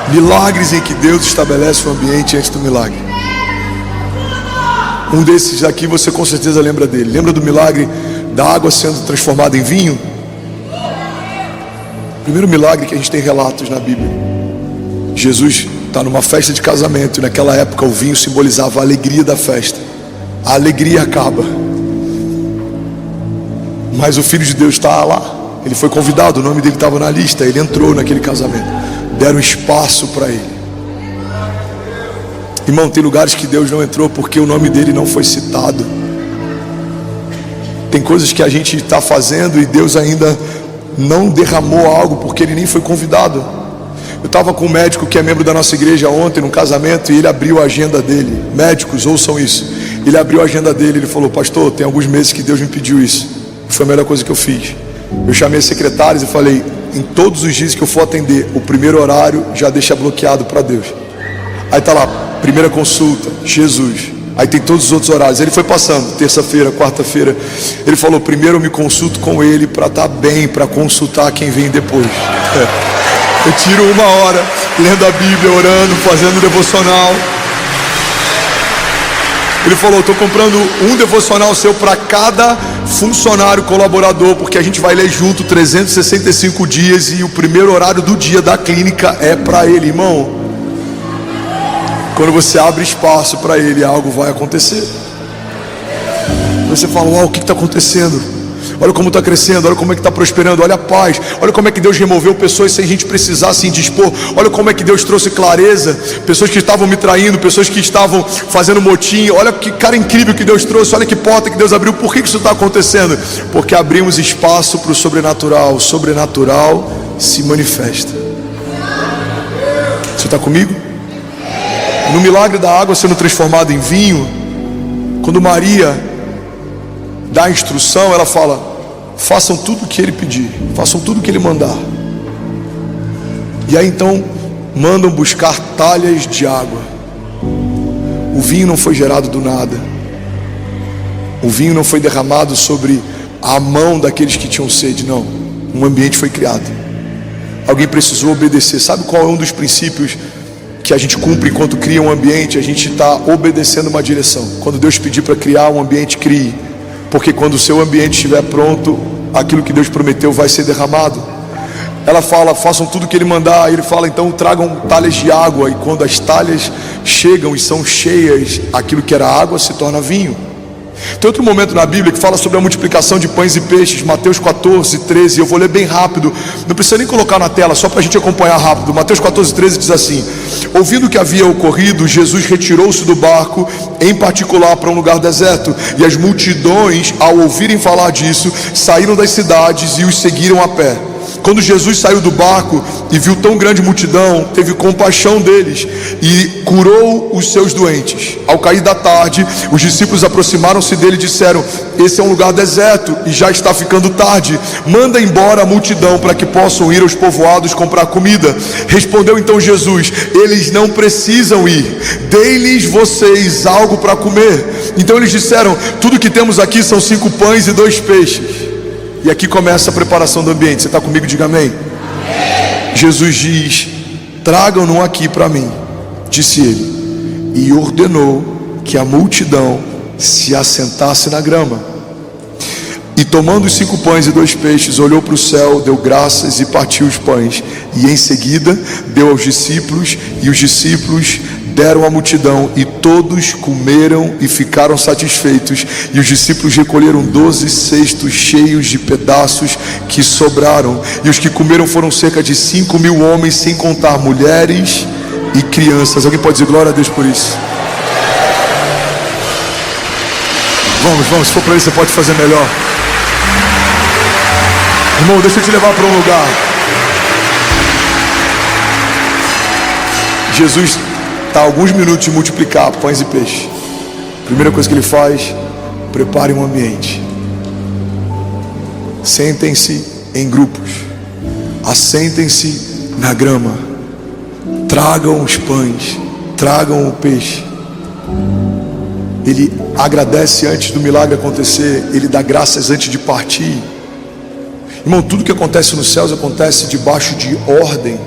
Milagres em que Deus estabelece o ambiente antes do milagre. Um desses aqui você com certeza lembra dele. Lembra do milagre da água sendo transformada em vinho? Primeiro milagre que a gente tem relatos na Bíblia. Jesus está numa festa de casamento e naquela época o vinho simbolizava a alegria da festa. A alegria acaba, mas o Filho de Deus está lá. Ele foi convidado, o nome dele estava na lista. Ele entrou naquele casamento. Deram espaço para ele. Irmão, tem lugares que Deus não entrou porque o nome dele não foi citado. Tem coisas que a gente está fazendo e Deus ainda não derramou algo porque ele nem foi convidado. Eu estava com um médico que é membro da nossa igreja ontem num casamento e ele abriu a agenda dele. Médicos, ouçam isso. Ele abriu a agenda dele, ele falou: pastor, tem alguns meses que Deus me pediu isso. Foi a melhor coisa que eu fiz. Eu chamei as secretárias e falei: em todos os dias que eu for atender, o primeiro horário já deixa bloqueado para Deus. Aí tá lá, primeira consulta, Jesus. Aí tem todos os outros horários. Ele foi passando, terça-feira, quarta-feira. Ele falou: primeiro eu me consulto com ele para estar bem, para consultar quem vem depois. Eu tiro 1 hora lendo a Bíblia, orando, fazendo devocional. Ele falou: estou comprando um devocional seu para cada funcionário colaborador, porque a gente vai ler junto 365 dias e o primeiro horário do dia da clínica é para ele. Irmão, quando você abre espaço para ele, algo vai acontecer. Você fala: uau, o que está acontecendo? Olha como está crescendo, olha como é que está prosperando, olha a paz, olha como é que Deus removeu pessoas sem a gente precisar se indispor, olha como é que Deus trouxe clareza, pessoas que estavam me traindo, pessoas que estavam fazendo motim, olha que cara incrível que Deus trouxe, olha que porta que Deus abriu. Por que isso está acontecendo? Porque abrimos espaço para o sobrenatural. O sobrenatural se manifesta. Você está comigo? No milagre da água sendo transformada em vinho, quando Maria dá a instrução, ela fala: façam tudo o que ele pedir, façam tudo o que ele mandar. E aí então mandam buscar talhas de água. O vinho não foi gerado do nada. O vinho não foi derramado sobre a mão daqueles que tinham sede, não. Um ambiente foi criado. Alguém precisou obedecer. Sabe qual é um dos princípios que a gente cumpre enquanto cria um ambiente? A gente está obedecendo uma direção. Quando Deus pedir para criar um ambiente, crie. Porque quando o seu ambiente estiver pronto, aquilo que Deus prometeu vai ser derramado. Ela fala: façam tudo o que ele mandar. Ele fala: então tragam talhas de água. E quando as talhas chegam e são cheias, aquilo que era água se torna vinho. Tem outro momento na Bíblia que fala sobre a multiplicação de pães e peixes, Mateus 14, 13. Eu vou ler bem rápido, não precisa nem colocar na tela, só para a gente acompanhar rápido. Mateus 14, 13 diz assim: ouvindo o que havia ocorrido, Jesus retirou-se do barco, em particular para um lugar deserto. E as multidões, ao ouvirem falar disso, saíram das cidades e os seguiram a pé. Quando Jesus saiu do barco e viu tão grande multidão, teve compaixão deles e curou os seus doentes. Ao cair da tarde, os discípulos aproximaram-se dele e disseram: esse é um lugar deserto e já está ficando tarde. Manda embora a multidão para que possam ir aos povoados comprar comida. Respondeu então Jesus: eles não precisam ir, dei-lhes vocês algo para comer. Então eles disseram: tudo que temos aqui são 5 pães e 2 peixes. E aqui começa a preparação do ambiente. Você está comigo? Diga amém. Amém. Jesus diz: tragam-no aqui para mim, disse ele, e ordenou que a multidão se assentasse na grama. E tomando os 5 pães e 2 peixes, olhou para o céu, deu graças e partiu os pães, e em seguida deu aos discípulos, e os discípulos deram à multidão, e todos comeram e ficaram satisfeitos. E os discípulos recolheram 12 cestos cheios de pedaços que sobraram, e os que comeram foram cerca de 5.000 homens, sem contar mulheres e crianças. Alguém pode dizer glória a Deus por isso? Vamos, se for para ele você pode fazer melhor. Irmão, deixa eu te levar para um lugar. Jesus está a alguns minutos de multiplicar pães e peixes. Primeira coisa que ele faz: prepare um ambiente. Sentem-se em grupos, assentem-se na grama, tragam os pães, tragam o peixe. Ele agradece antes do milagre acontecer, ele dá graças antes de partir. Irmão, tudo que acontece nos céus acontece debaixo de ordem.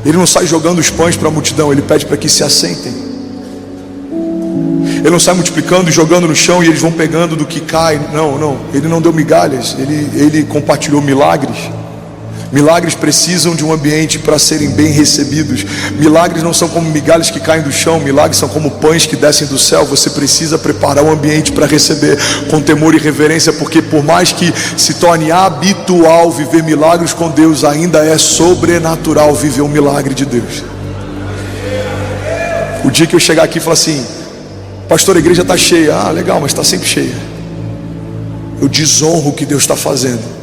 Ele não sai jogando os pães para a multidão, ele pede para que se assentem. Ele não sai multiplicando e jogando no chão e eles vão pegando do que cai. Não, ele não deu migalhas, ele compartilhou milagres. Milagres precisam de um ambiente para serem bem recebidos. Milagres não são como migalhas que caem do chão, milagres são como pães que descem do céu. Você precisa preparar um ambiente para receber com temor e reverência, porque por mais que se torne habitual viver milagres com Deus, ainda é sobrenatural viver um milagre de Deus. O dia que eu chegar aqui e falar assim: pastor, a igreja está cheia. Ah, legal, mas está sempre cheia. Eu desonro o que Deus está fazendo.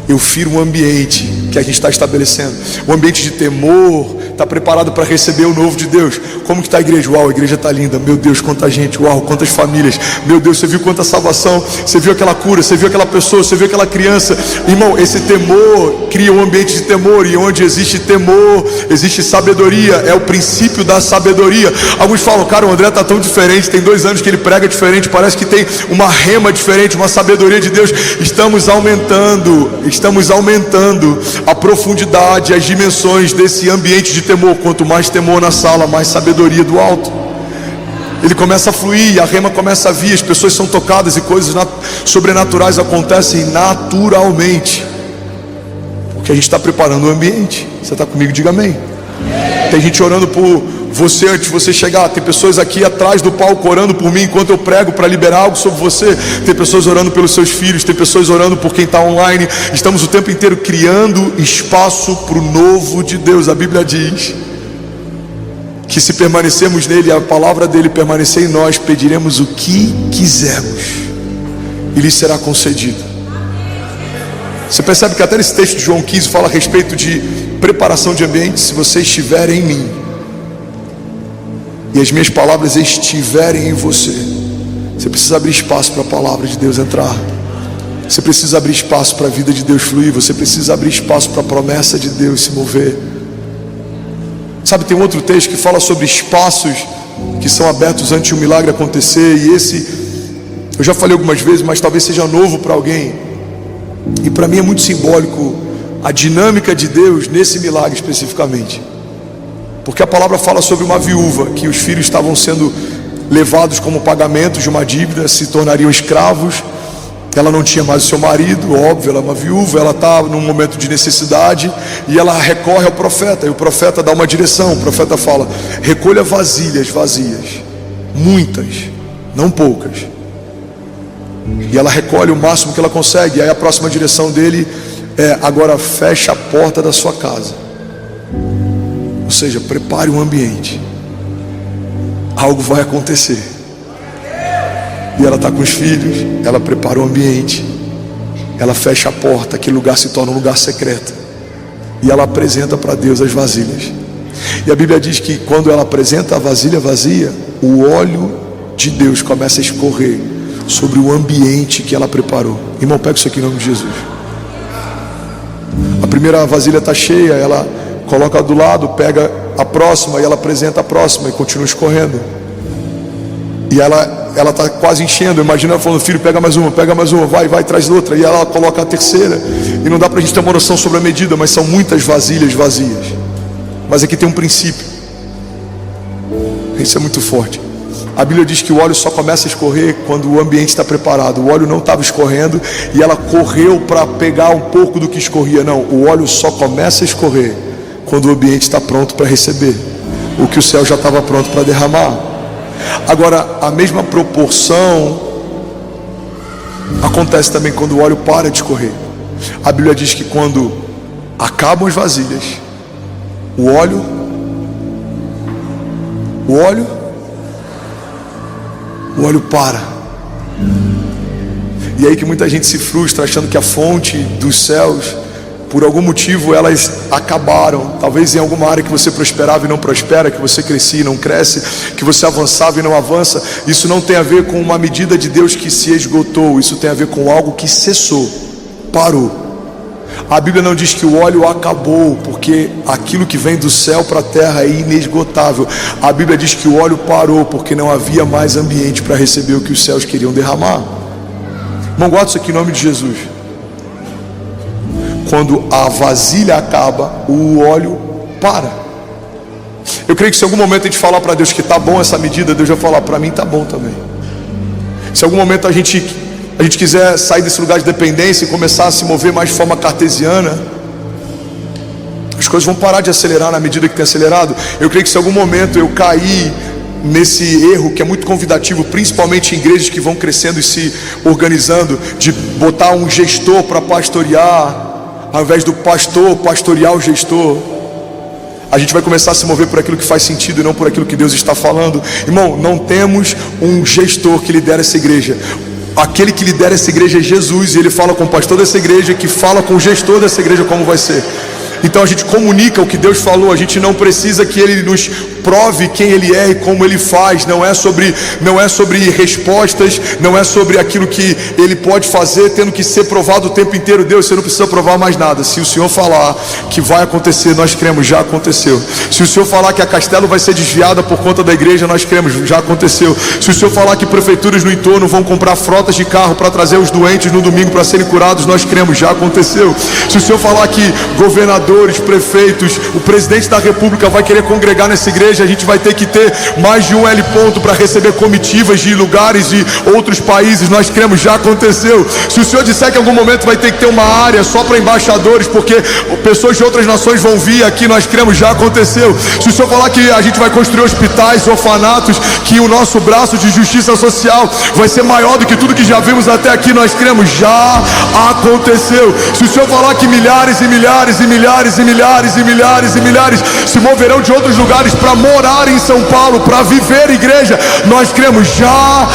Eu firo um ambiente que a gente está estabelecendo, um ambiente de temor, está preparado para receber o novo de Deus. Como que está a igreja? Uau, a igreja está linda. Meu Deus, quanta gente. Uau, quantas famílias. Meu Deus, você viu quanta salvação. Você viu aquela cura, você viu aquela pessoa, você viu aquela criança. Irmão, esse temor cria um ambiente de temor. E onde existe temor, existe sabedoria. É o princípio da sabedoria. Alguns falam, cara, o André está tão diferente. Tem 2 anos que ele prega diferente. Parece que tem uma rema diferente, uma sabedoria de Deus. Estamos aumentando a profundidade, as dimensões desse ambiente de temor. Quanto mais temor na sala, mais sabedoria do alto. Ele começa a fluir, a rema começa a vir, as pessoas são tocadas e coisas sobrenaturais acontecem naturalmente, porque a gente está preparando o ambiente. Você está comigo? Diga amém. Tem gente orando por você antes de você chegar. Tem pessoas aqui atrás do palco orando por mim enquanto eu prego para liberar algo sobre você. Tem pessoas orando pelos seus filhos. Tem pessoas orando por quem está online. Estamos o tempo inteiro criando espaço para o novo de Deus. A Bíblia diz que se permanecermos nele, a palavra dele permanecer em nós, pediremos o que quisermos e lhe será concedido. Você percebe que até nesse texto de João 15 fala a respeito de preparação de ambiente. Se você estiver em mim e as minhas palavras estiverem em você, você precisa abrir espaço para a palavra de Deus entrar. Você precisa abrir espaço para a vida de Deus fluir. Você precisa abrir espaço para a promessa de Deus se mover. Sabe, tem um outro texto que fala sobre espaços que são abertos antes de um milagre acontecer. E esse, eu já falei algumas vezes, mas talvez seja novo para alguém. E para mim é muito simbólico a dinâmica de Deus nesse milagre especificamente. Porque a palavra fala sobre uma viúva, que os filhos estavam sendo levados como pagamento de uma dívida, se tornariam escravos. Ela não tinha mais o seu marido, óbvio, ela é uma viúva, ela está num momento de necessidade e ela recorre ao profeta. E o profeta dá uma direção. O profeta fala: recolha vasilhas vazias, muitas, não poucas. E ela recolhe o máximo que ela consegue. E aí a próxima direção dele é: agora fecha a porta da sua casa. Ou seja, prepare um ambiente. Algo vai acontecer. E ela está com os filhos, ela prepara o ambiente, ela fecha a porta, aquele lugar se torna um lugar secreto. E ela apresenta para Deus as vasilhas. E a Bíblia diz que quando ela apresenta a vasilha vazia, o óleo de Deus começa a escorrer sobre o ambiente que ela preparou. Irmão, pega isso aqui em nome de Jesus. A primeira vasilha está cheia, ela coloca do lado, pega a próxima e ela apresenta a próxima e continua escorrendo. E ela está quase enchendo. Imagina ela falando: filho, pega mais uma, vai, traz outra. E ela coloca a terceira. E não dá para a gente ter uma noção sobre a medida, mas são muitas vasilhas vazias. Mas aqui tem um princípio. Isso é muito forte. A Bíblia diz que o óleo só começa a escorrer quando o ambiente está preparado. O óleo não estava escorrendo e ela correu para pegar um pouco do que escorria. Não, o óleo só começa a escorrer quando o ambiente está pronto para receber o que o céu já estava pronto para derramar. Agora, a mesma proporção acontece também quando o óleo para de escorrer. A Bíblia diz que quando acabam as vasilhas, o óleo para. E aí que muita gente se frustra achando que a fonte dos céus, por algum motivo, elas acabaram. Talvez em alguma área que você prosperava e não prospera, que você crescia e não cresce, que você avançava e não avança. Isso não tem a ver com uma medida de Deus que se esgotou. Isso tem a ver com algo que cessou, parou. A Bíblia não diz que o óleo acabou, porque aquilo que vem do céu para a terra é inesgotável. A Bíblia diz que o óleo parou porque não havia mais ambiente para receber o que os céus queriam derramar. Não guarda isso aqui em nome de Jesus. Quando a vasilha acaba, o óleo para. Eu creio que se em algum momento a gente falar para Deus que está bom essa medida, Deus vai falar: para mim está bom também. Se em algum momento a gente quiser sair desse lugar de dependência e começar a se mover mais de forma cartesiana, as coisas vão parar de acelerar na medida que tem acelerado. Eu creio que se em algum momento eu cair nesse erro que é muito convidativo, principalmente em igrejas que vão crescendo e se organizando, de botar um gestor para pastorear, ao invés do pastor pastorear o gestor, a gente vai começar a se mover por aquilo que faz sentido e não por aquilo que Deus está falando. Irmão, não temos um gestor que lidera essa igreja. Aquele que lidera essa igreja é Jesus, e ele fala com o pastor dessa igreja, que fala com o gestor dessa igreja como vai ser. Então a gente comunica o que Deus falou. A gente não precisa que Ele nos prove quem Ele é e como Ele faz. Não é sobre respostas, não é sobre aquilo que Ele pode fazer tendo que ser provado o tempo inteiro. Deus, você não precisa provar mais nada. Se o Senhor falar que vai acontecer, nós cremos, já aconteceu. Se o Senhor falar que a Castelo vai ser desviada por conta da igreja, nós cremos, já aconteceu. Se o Senhor falar que prefeituras no entorno vão comprar frotas de carro para trazer os doentes no domingo para serem curados, nós cremos, já aconteceu. Se o Senhor falar que governadores, prefeitos, o presidente da república vai querer congregar nessa igreja, a gente vai ter que ter mais de um L ponto para receber comitivas de lugares de outros países, nós cremos, já aconteceu. Se o Senhor disser que em algum momento vai ter que ter uma área só para embaixadores, porque pessoas de outras nações vão vir aqui, nós cremos, já aconteceu. Se o Senhor falar que a gente vai construir hospitais, orfanatos, que o nosso braço de justiça social vai ser maior do que tudo que já vimos até aqui, nós cremos, já aconteceu. Se o Senhor falar que milhares e milhares e milhares e milhares e milhares e milhares se moverão de outros lugares para morar em São Paulo, para viver igreja, nós cremos, já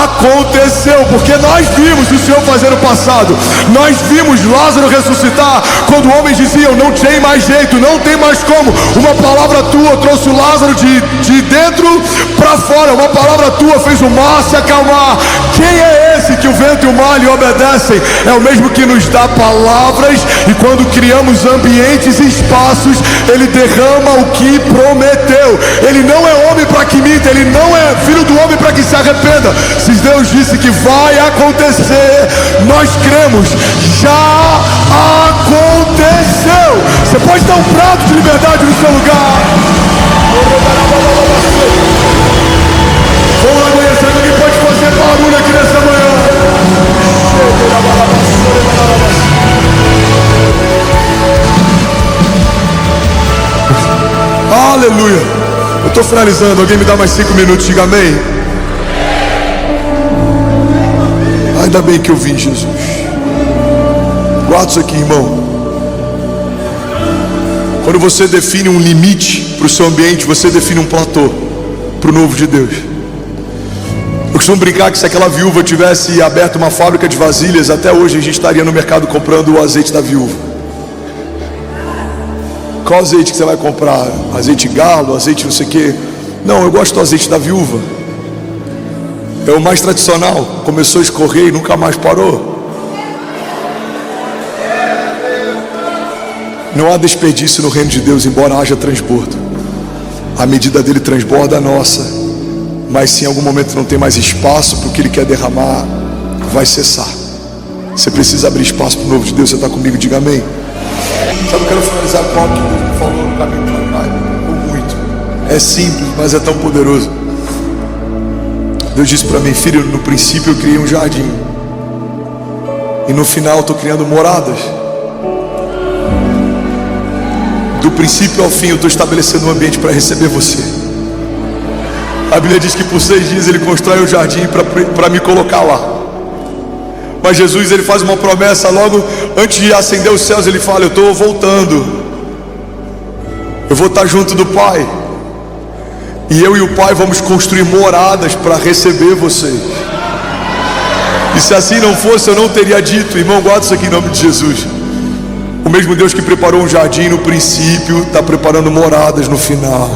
aconteceu, porque nós vimos o Senhor fazer no passado. Nós vimos Lázaro ressuscitar quando homens diziam: não tem mais jeito, não tem mais como. Uma palavra tua trouxe o Lázaro de dentro para fora. Uma palavra tua fez o mar se acalmar. Quem é esse que o vento e o mar lhe obedecem? É o mesmo que nos dá palavras, e quando criamos ambientes e espaços, Ele derrama o que prometeu. Ele não é homem para que minta, Ele não é filho do homem para que se arrependa. Se Deus disse que vai acontecer, nós cremos, já aconteceu. Você pode dar um prato de liberdade no seu lugar. Vamos amanhecer, alguém pode fazer barulho aqui nessa manhã. Aleluia. Eu estou finalizando, alguém me dá mais 5 minutos, diga amém. Ainda bem que eu vim, Jesus. Guarda isso aqui, irmão. Quando você define um limite para o seu ambiente, você define um platô para o novo de Deus. Eu costumo brincar que se aquela viúva tivesse aberto uma fábrica de vasilhas, até hoje a gente estaria no mercado comprando o azeite da viúva. Qual azeite que você vai comprar? Azeite galo, azeite não sei o quê? Não, eu gosto do azeite da viúva. É o mais tradicional. Começou a escorrer e nunca mais parou. Não há desperdício no reino de Deus, embora haja transbordo. A medida dele transborda a nossa. Mas se em algum momento não tem mais espaço para o que Ele quer derramar, vai cessar. Você precisa abrir espaço para o novo de Deus. Você está comigo? Diga amém. Sabe, eu quero finalizar com algo que Deus me falou no caminho para cá. Muito. É simples, mas é tão poderoso. Deus disse para mim: filho, no princípio eu criei um jardim, e no final eu estou criando moradas. Do princípio ao fim eu estou estabelecendo um ambiente para receber você. A Bíblia diz que por 6 dias Ele constrói um jardim para me colocar lá. Mas Jesus, Ele faz uma promessa logo antes de acender os céus. Ele fala: eu estou voltando, eu vou estar junto do Pai, e eu e o Pai vamos construir moradas para receber vocês. E se assim não fosse, eu não teria dito. Irmão, guarda isso aqui em nome de Jesus. O mesmo Deus que preparou um jardim no princípio está preparando moradas no final.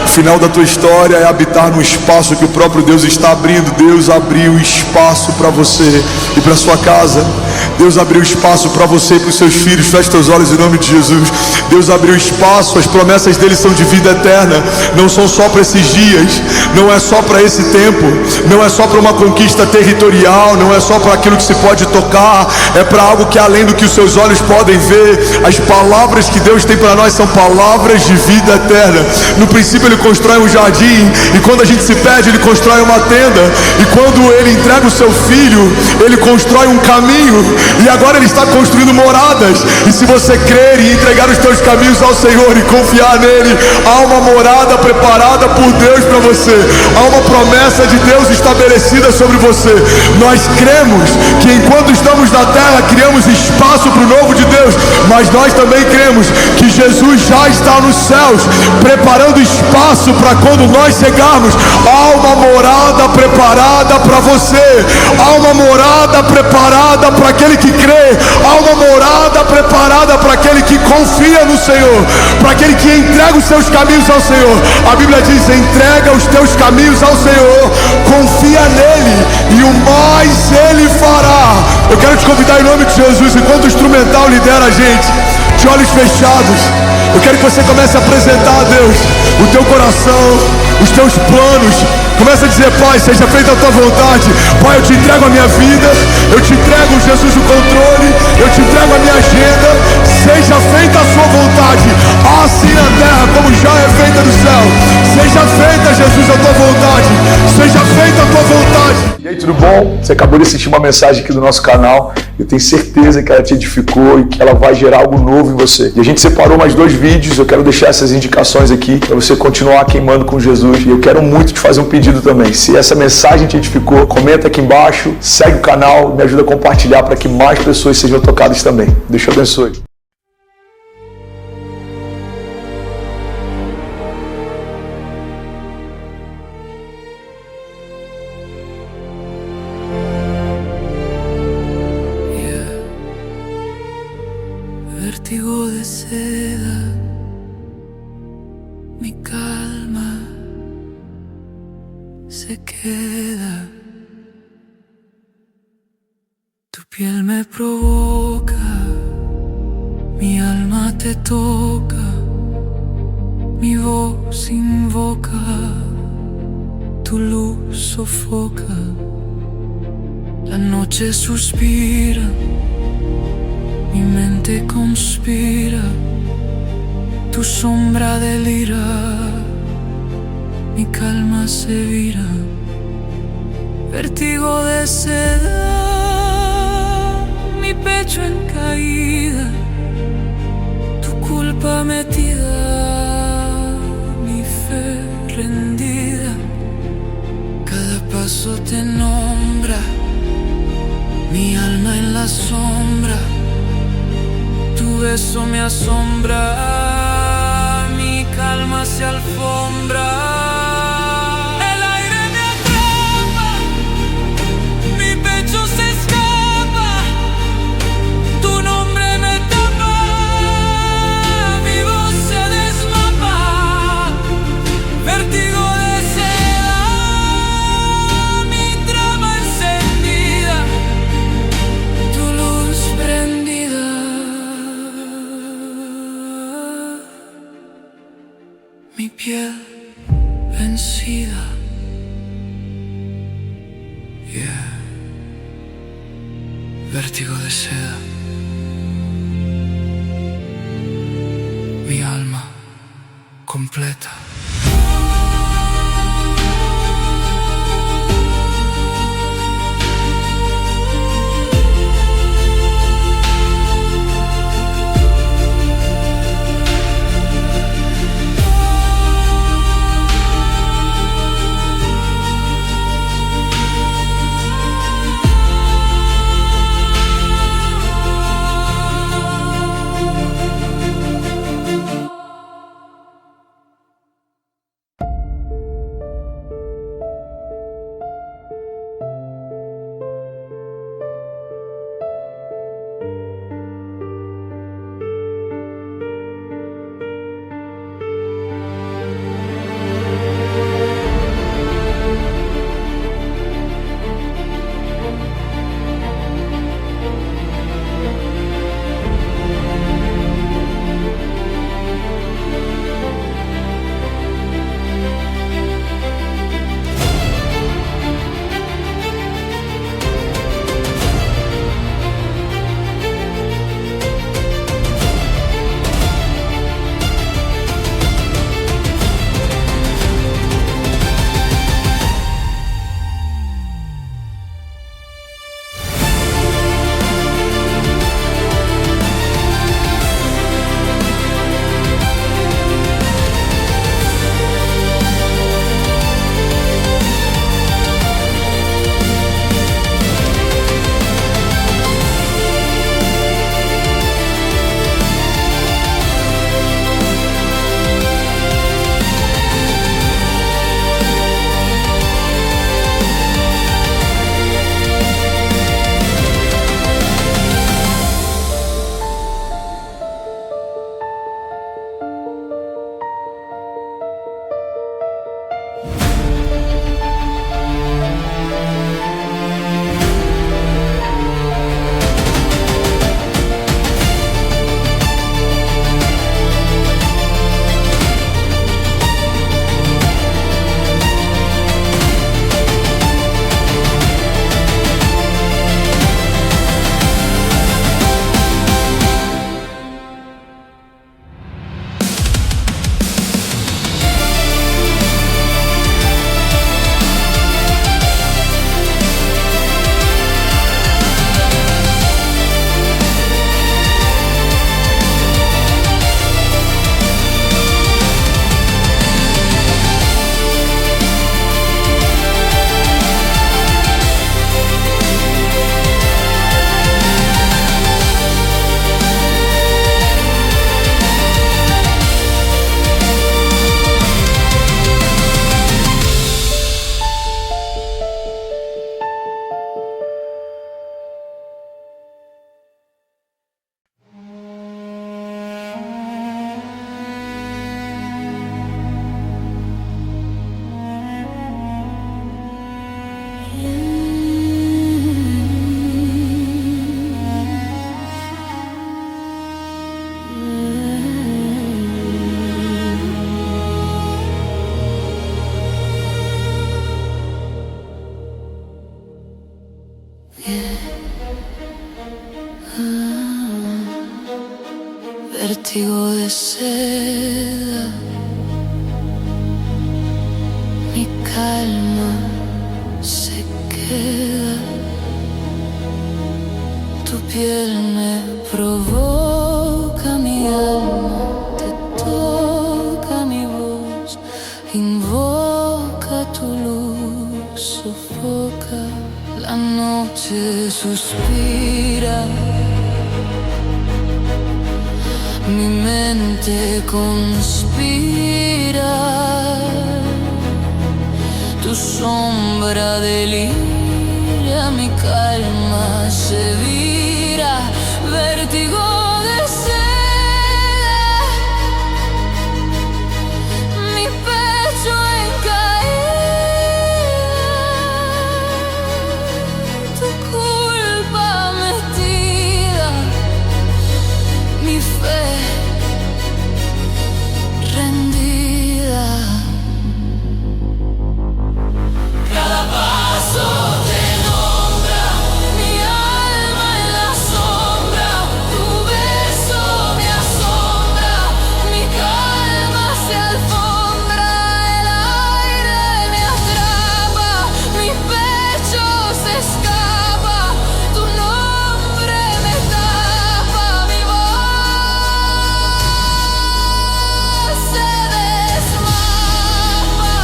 O final da tua história é habitar num espaço que o próprio Deus está abrindo. Deus abriu espaço para você e para sua casa. Deus abriu espaço para você e para os seus filhos. Feche teus olhos em nome de Jesus. Deus abriu espaço. As promessas dele são de vida eterna. Não são só para esses dias. Não é só para esse tempo. Não é só para uma conquista territorial. Não é só para aquilo que se pode tocar. É para algo que é além do que os seus olhos podem ver. As palavras que Deus tem para nós são palavras de vida eterna. No princípio Ele constrói um jardim, e quando a gente se perde, Ele constrói uma tenda, e quando Ele entrega o seu filho, Ele constrói um caminho, e agora Ele está construindo moradas. E se você crer e entregar os teus caminhos ao Senhor e confiar nele, há uma morada preparada por Deus para você. há uma promessa de Deus estabelecida sobre você. Nós cremos que enquanto estamos na terra, criamos espaço para o novo de Deus, mas nós também cremos que Jesus já está nos céus, preparando espaço para quando nós chegarmos. Há uma morada preparada para você, há uma morada preparada para aquele que crê, há uma morada preparada para aquele que confia no Senhor, para aquele que entrega os seus caminhos ao Senhor. A Bíblia diz: entrega os teus caminhos ao Senhor, confia nele e o mais ele fará. Eu quero te convidar em nome de Jesus, enquanto o instrumental lidera a gente, de olhos fechados, eu quero que você comece a apresentar a Deus o teu coração, os teus planos. Comece a dizer: Pai, seja feita a tua vontade. Pai, eu te entrego a minha vida, eu te entrego, Jesus, o controle, eu te entrego a minha agenda. Seja feita a sua vontade, assim na terra como já é feita no céu. Seja feita, Jesus, a tua vontade. Seja feita a tua vontade. E aí, tudo bom? Você acabou de assistir uma mensagem aqui do nosso canal. Eu tenho certeza que ela te edificou e que ela vai gerar algo novo em você. E a gente separou mais 2 vídeos. Eu quero deixar essas indicações aqui para você continuar queimando com Jesus. E eu quero muito te fazer um pedido também. Se essa mensagem te edificou, comenta aqui embaixo, segue o canal, me ajuda a compartilhar para que mais pessoas sejam tocadas também. Deus te abençoe. Vértigo de seda, mi calma se queda. Tu piel me provoca, mi alma te toca, mi voz invoca, tu luz sofoca, la noche suspira. Mi mente conspira, tu sombra delira, mi calma se vira. Vértigo de seda, mi pecho en caída, tu culpa metida, mi fe rendida. Cada paso te nombra, mi alma en la sombra. Tu beso me asombra, mi calma se alfombra. El aire me atrapa, mi pecho se escapa, tu nombre me tapa, mi voz se desmapa. Vértigo de seda, mi trama encendida, tu luz prendida. Mi piel vencida, vértigo de seda, mi alma completa. vértigo de seda. Mi calma se queda. Tu piel me provoca, mi alma te toca, mi voz invoca tu luz, sofoca, la noche suspira. Mi mente conspira, tu sombra delira, mi calma se vira, vértigo de seda, mi pecho en caída, tu culpa metida, mi fe rendida. Cada paso te nombra, mi alma en la sombra, tu beso me asombra, mi calma se alfombra, el aire me atrapa, mi pecho se escapa, tu nombre me tapa, mi voz se desmapa.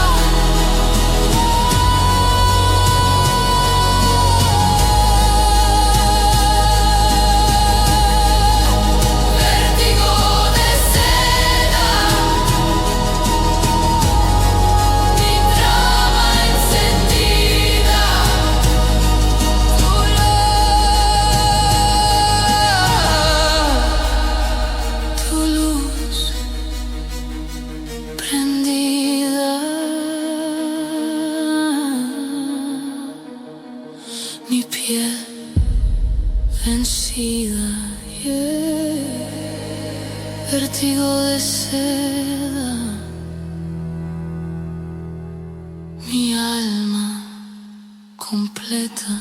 Vértigo de seda, mi trama encendida, tu luz prendida, mi piel vencida, vértigo de seda, mi alma completa.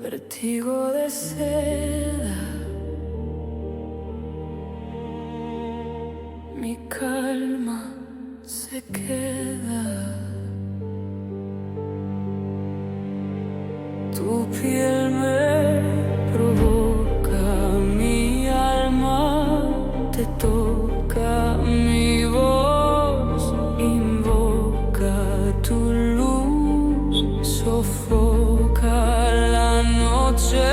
Vértigo de seda, mi calma se queda, tu piel me provoca, mi alma te toca, mi voz invoca, tu luz sofoca, la noche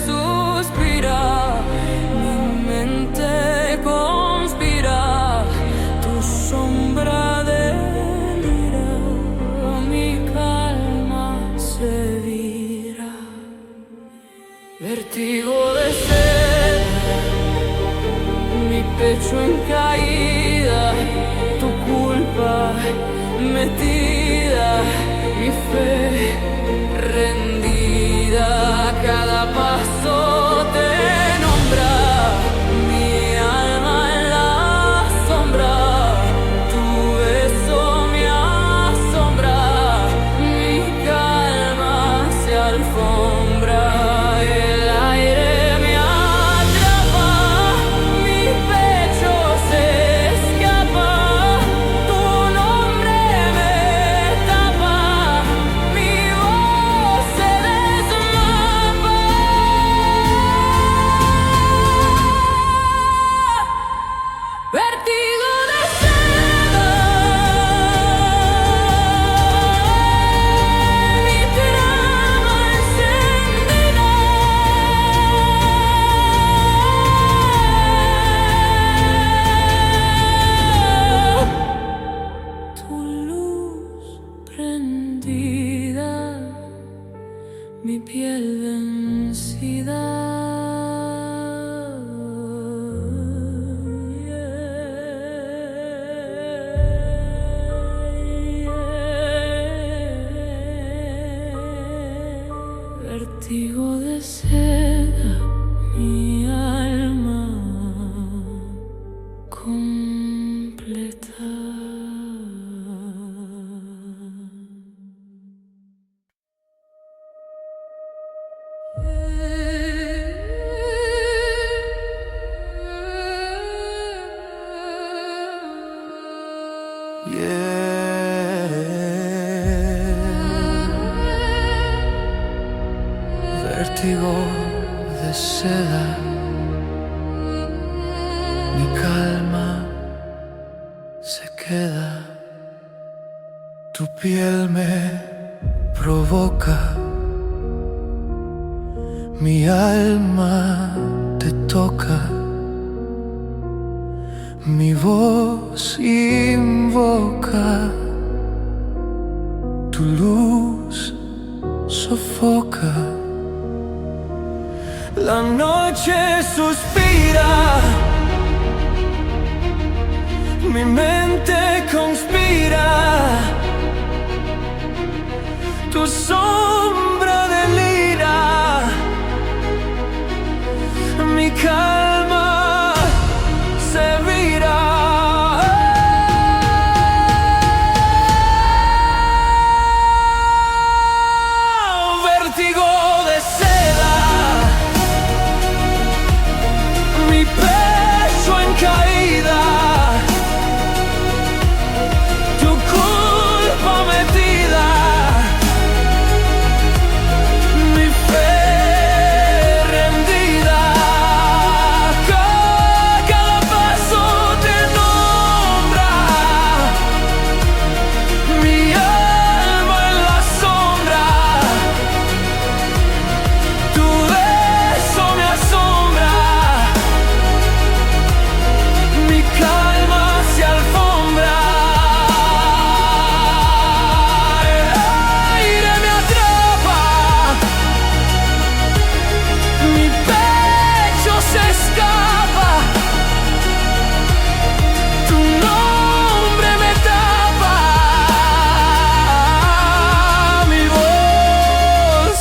suspira, mi mente conspira, tu sombra delira, mi calma se vira, vértigo de seda, mi pecho en caída, tu culpa metida, mi fe rendida, cada paso te nombra, mi alma en la sombra, tu beso me asombra, mi calma se alfombra, el aire me atrapa, mi pecho se escapa, tu nombre me tapa, mi completa. Vértigo de seda, mi calma se queda. Tu piel me provoca, mi alma te toca, mi voz invoca, tu luz sofoca. La noche suspira, mi mente conspira, tu sombra delira, mi calma se vira. Vértigo de seda, mi pecho en caída, tu culpa metida, mi fe rendida. Cada paso te nombra, mi alma en la sombra, tu beso me asombra. Mi calma se alfombra, el aire me atrapa, mi pecho se escapa, tu nombre me tapa, mi voz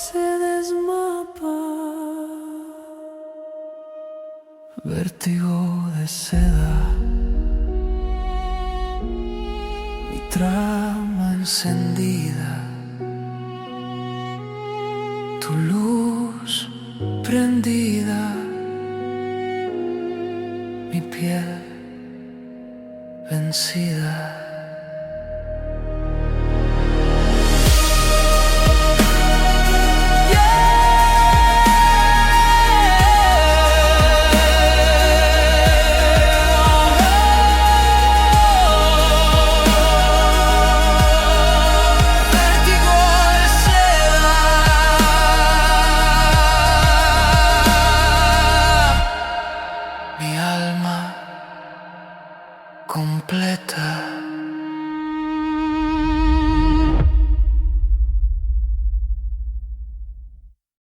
se desmapa. Vértigo de seda, mi trama encendida, tu luz prendida, mi piel vencida. Mi alma completa.